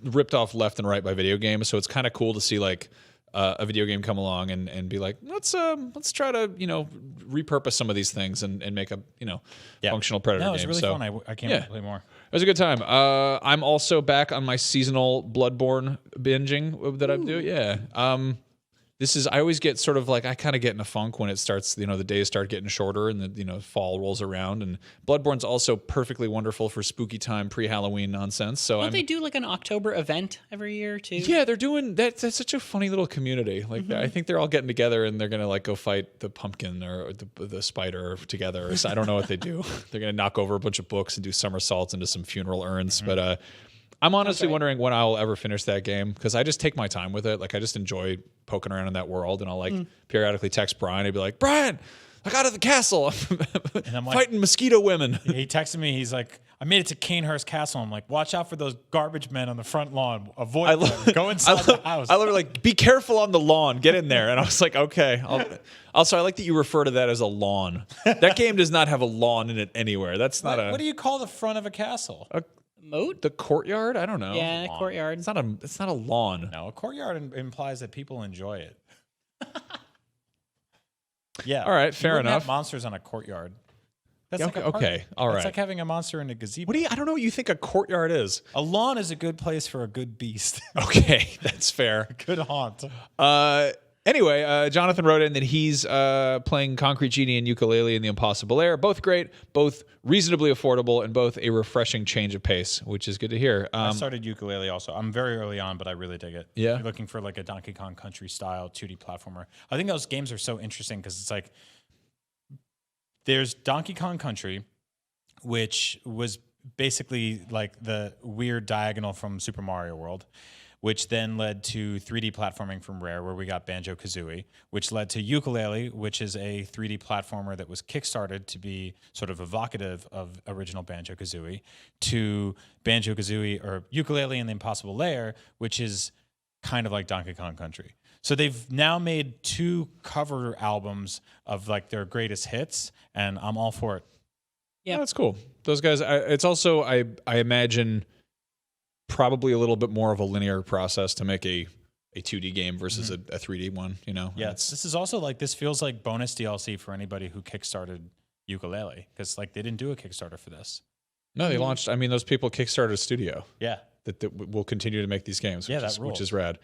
ripped off left and right by video games, so it's kind of cool to see like a video game come along and be like, let's try to repurpose some of these things and make a functional Predator game. No, it was really fun. I can't wait to play more. It was a good time. I'm also back on my seasonal Bloodborne binging that I'm doing. Yeah. I always get sort of like, I kind of get in a funk when it starts, the days start getting shorter and the fall rolls around, and Bloodborne's also perfectly wonderful for spooky time, pre-Halloween nonsense. So don't they do like an October event every year too? Yeah, they're doing that. That's such a funny little community. Like I think they're all getting together and they're going to like go fight the pumpkin or the spider together. I don't know what they do. They're going to knock over a bunch of books and do somersaults into some funeral urns. But I'm honestly wondering when I'll ever finish that game, because I just take my time with it. Like I just enjoy poking around in that world, and I'll like periodically text Brian. I'd be like, Brian, I got to the castle. And I'm like, fighting mosquito women. He texted me. He's like, I made it to Canehurst Castle. I'm like, watch out for those garbage men on the front lawn. Avoid them. Go inside the house. I love like, be careful on the lawn. Get in there. And I was like, okay. Also, I like that you refer to that as a lawn. That game does not have a lawn in it anywhere. That's not What do you call the front of a castle? Moat? The courtyard? I don't know. Yeah, courtyard. It's not a lawn. No, a courtyard implies that people enjoy it. Yeah. All right, fair enough. Have monsters on a courtyard. That's Yeah, okay, all right. It's like having a monster in a gazebo. I don't know what you think a courtyard is. A lawn is a good place for a good beast. Okay, that's fair. Good haunt. Anyway, Jonathan wrote in that he's playing Concrete Genie and Ukulele in the Impossible Air. Both great, both reasonably affordable, and both a refreshing change of pace, which is good to hear. I started Ukulele also. I'm very early on, but I really dig it. Yeah. If you're looking for like a Donkey Kong Country style 2D platformer. I think those games are so interesting because it's like there's Donkey Kong Country, which was basically like the weird diagonal from Super Mario World, which then led to 3D platforming from Rare, where we got Banjo-Kazooie, which led to Ukulele, which is a 3D platformer that was kickstarted to be sort of evocative of original Banjo-Kazooie, to Banjo-Kazooie or Ukulele and the Impossible Lair, which is kind of like Donkey Kong Country. So they've now made 2 cover albums of like their greatest hits, and I'm all for it. Yeah, that's cool. Those guys. It's also I imagine probably a little bit more of a linear process to make a a 2D game versus a 3D one. You know. Yeah, this is also like this feels like bonus DLC for anybody who kickstarted Yooka-Laylee, because like they didn't do a Kickstarter for this. No, they launched. I mean, those people kickstarted a studio. Yeah. That will continue to make these games. Yeah, which is rad.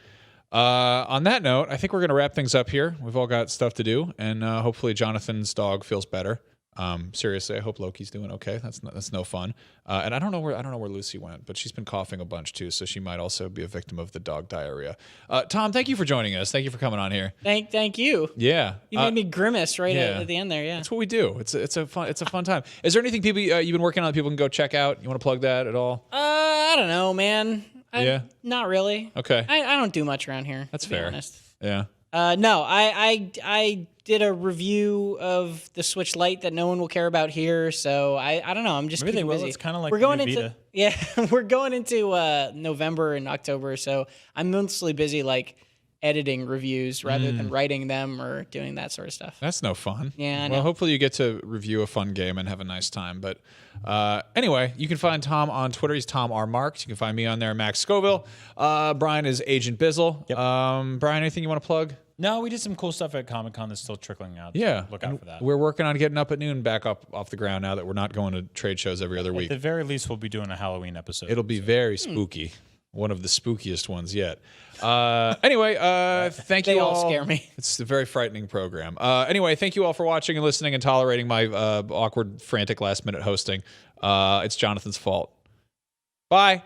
On that note, I think we're going to wrap things up here. We've all got stuff to do, and hopefully Jonathan's dog feels better. Seriously, I hope Loki's doing okay. That's no fun. And I don't know where Lucy went, but she's been coughing a bunch too, so she might also be a victim of the dog diarrhea. Tom, thank you for joining us. Thank you for coming on here. Thank you. Yeah, You made me grimace at the end there. Yeah. that's what we do. It's a fun time. Is there anything people you've been working on that people can go check out? You want to plug that at all? I don't know, man. Yeah? Not really. Okay, I don't do much around here. that's to be fair. honest. Yeah. No, I did a review of the Switch Lite that no one will care about here, so I don't know. I'm just Maybe they keeping will. busy. It's kind of like we're going the new into Vita. we're going into November and October, so I'm mostly busy like editing reviews rather than writing them or doing that sort of stuff. That's no fun. Yeah, I Well, know. hopefully you get to review a fun game and have a nice time. But anyway, you can find Tom on Twitter. He's Tom R. Marks. You can find me on there, Max Scoville. Brian is Agent Bizzle. Yep. Brian, anything you want to plug? No, we did some cool stuff at Comic-Con that's still trickling out. So Yeah. look out for that. We're working on getting Up at Noon back up off the ground now that we're not going to trade shows every other At week. the very least, we'll be doing a Halloween episode. It'll be very spooky. One of the spookiest ones yet. Anyway, thank you They all. all scare me. It's a very frightening program. Anyway, thank you all for watching and listening and tolerating my awkward, frantic last-minute hosting. It's Jonathan's fault. Bye.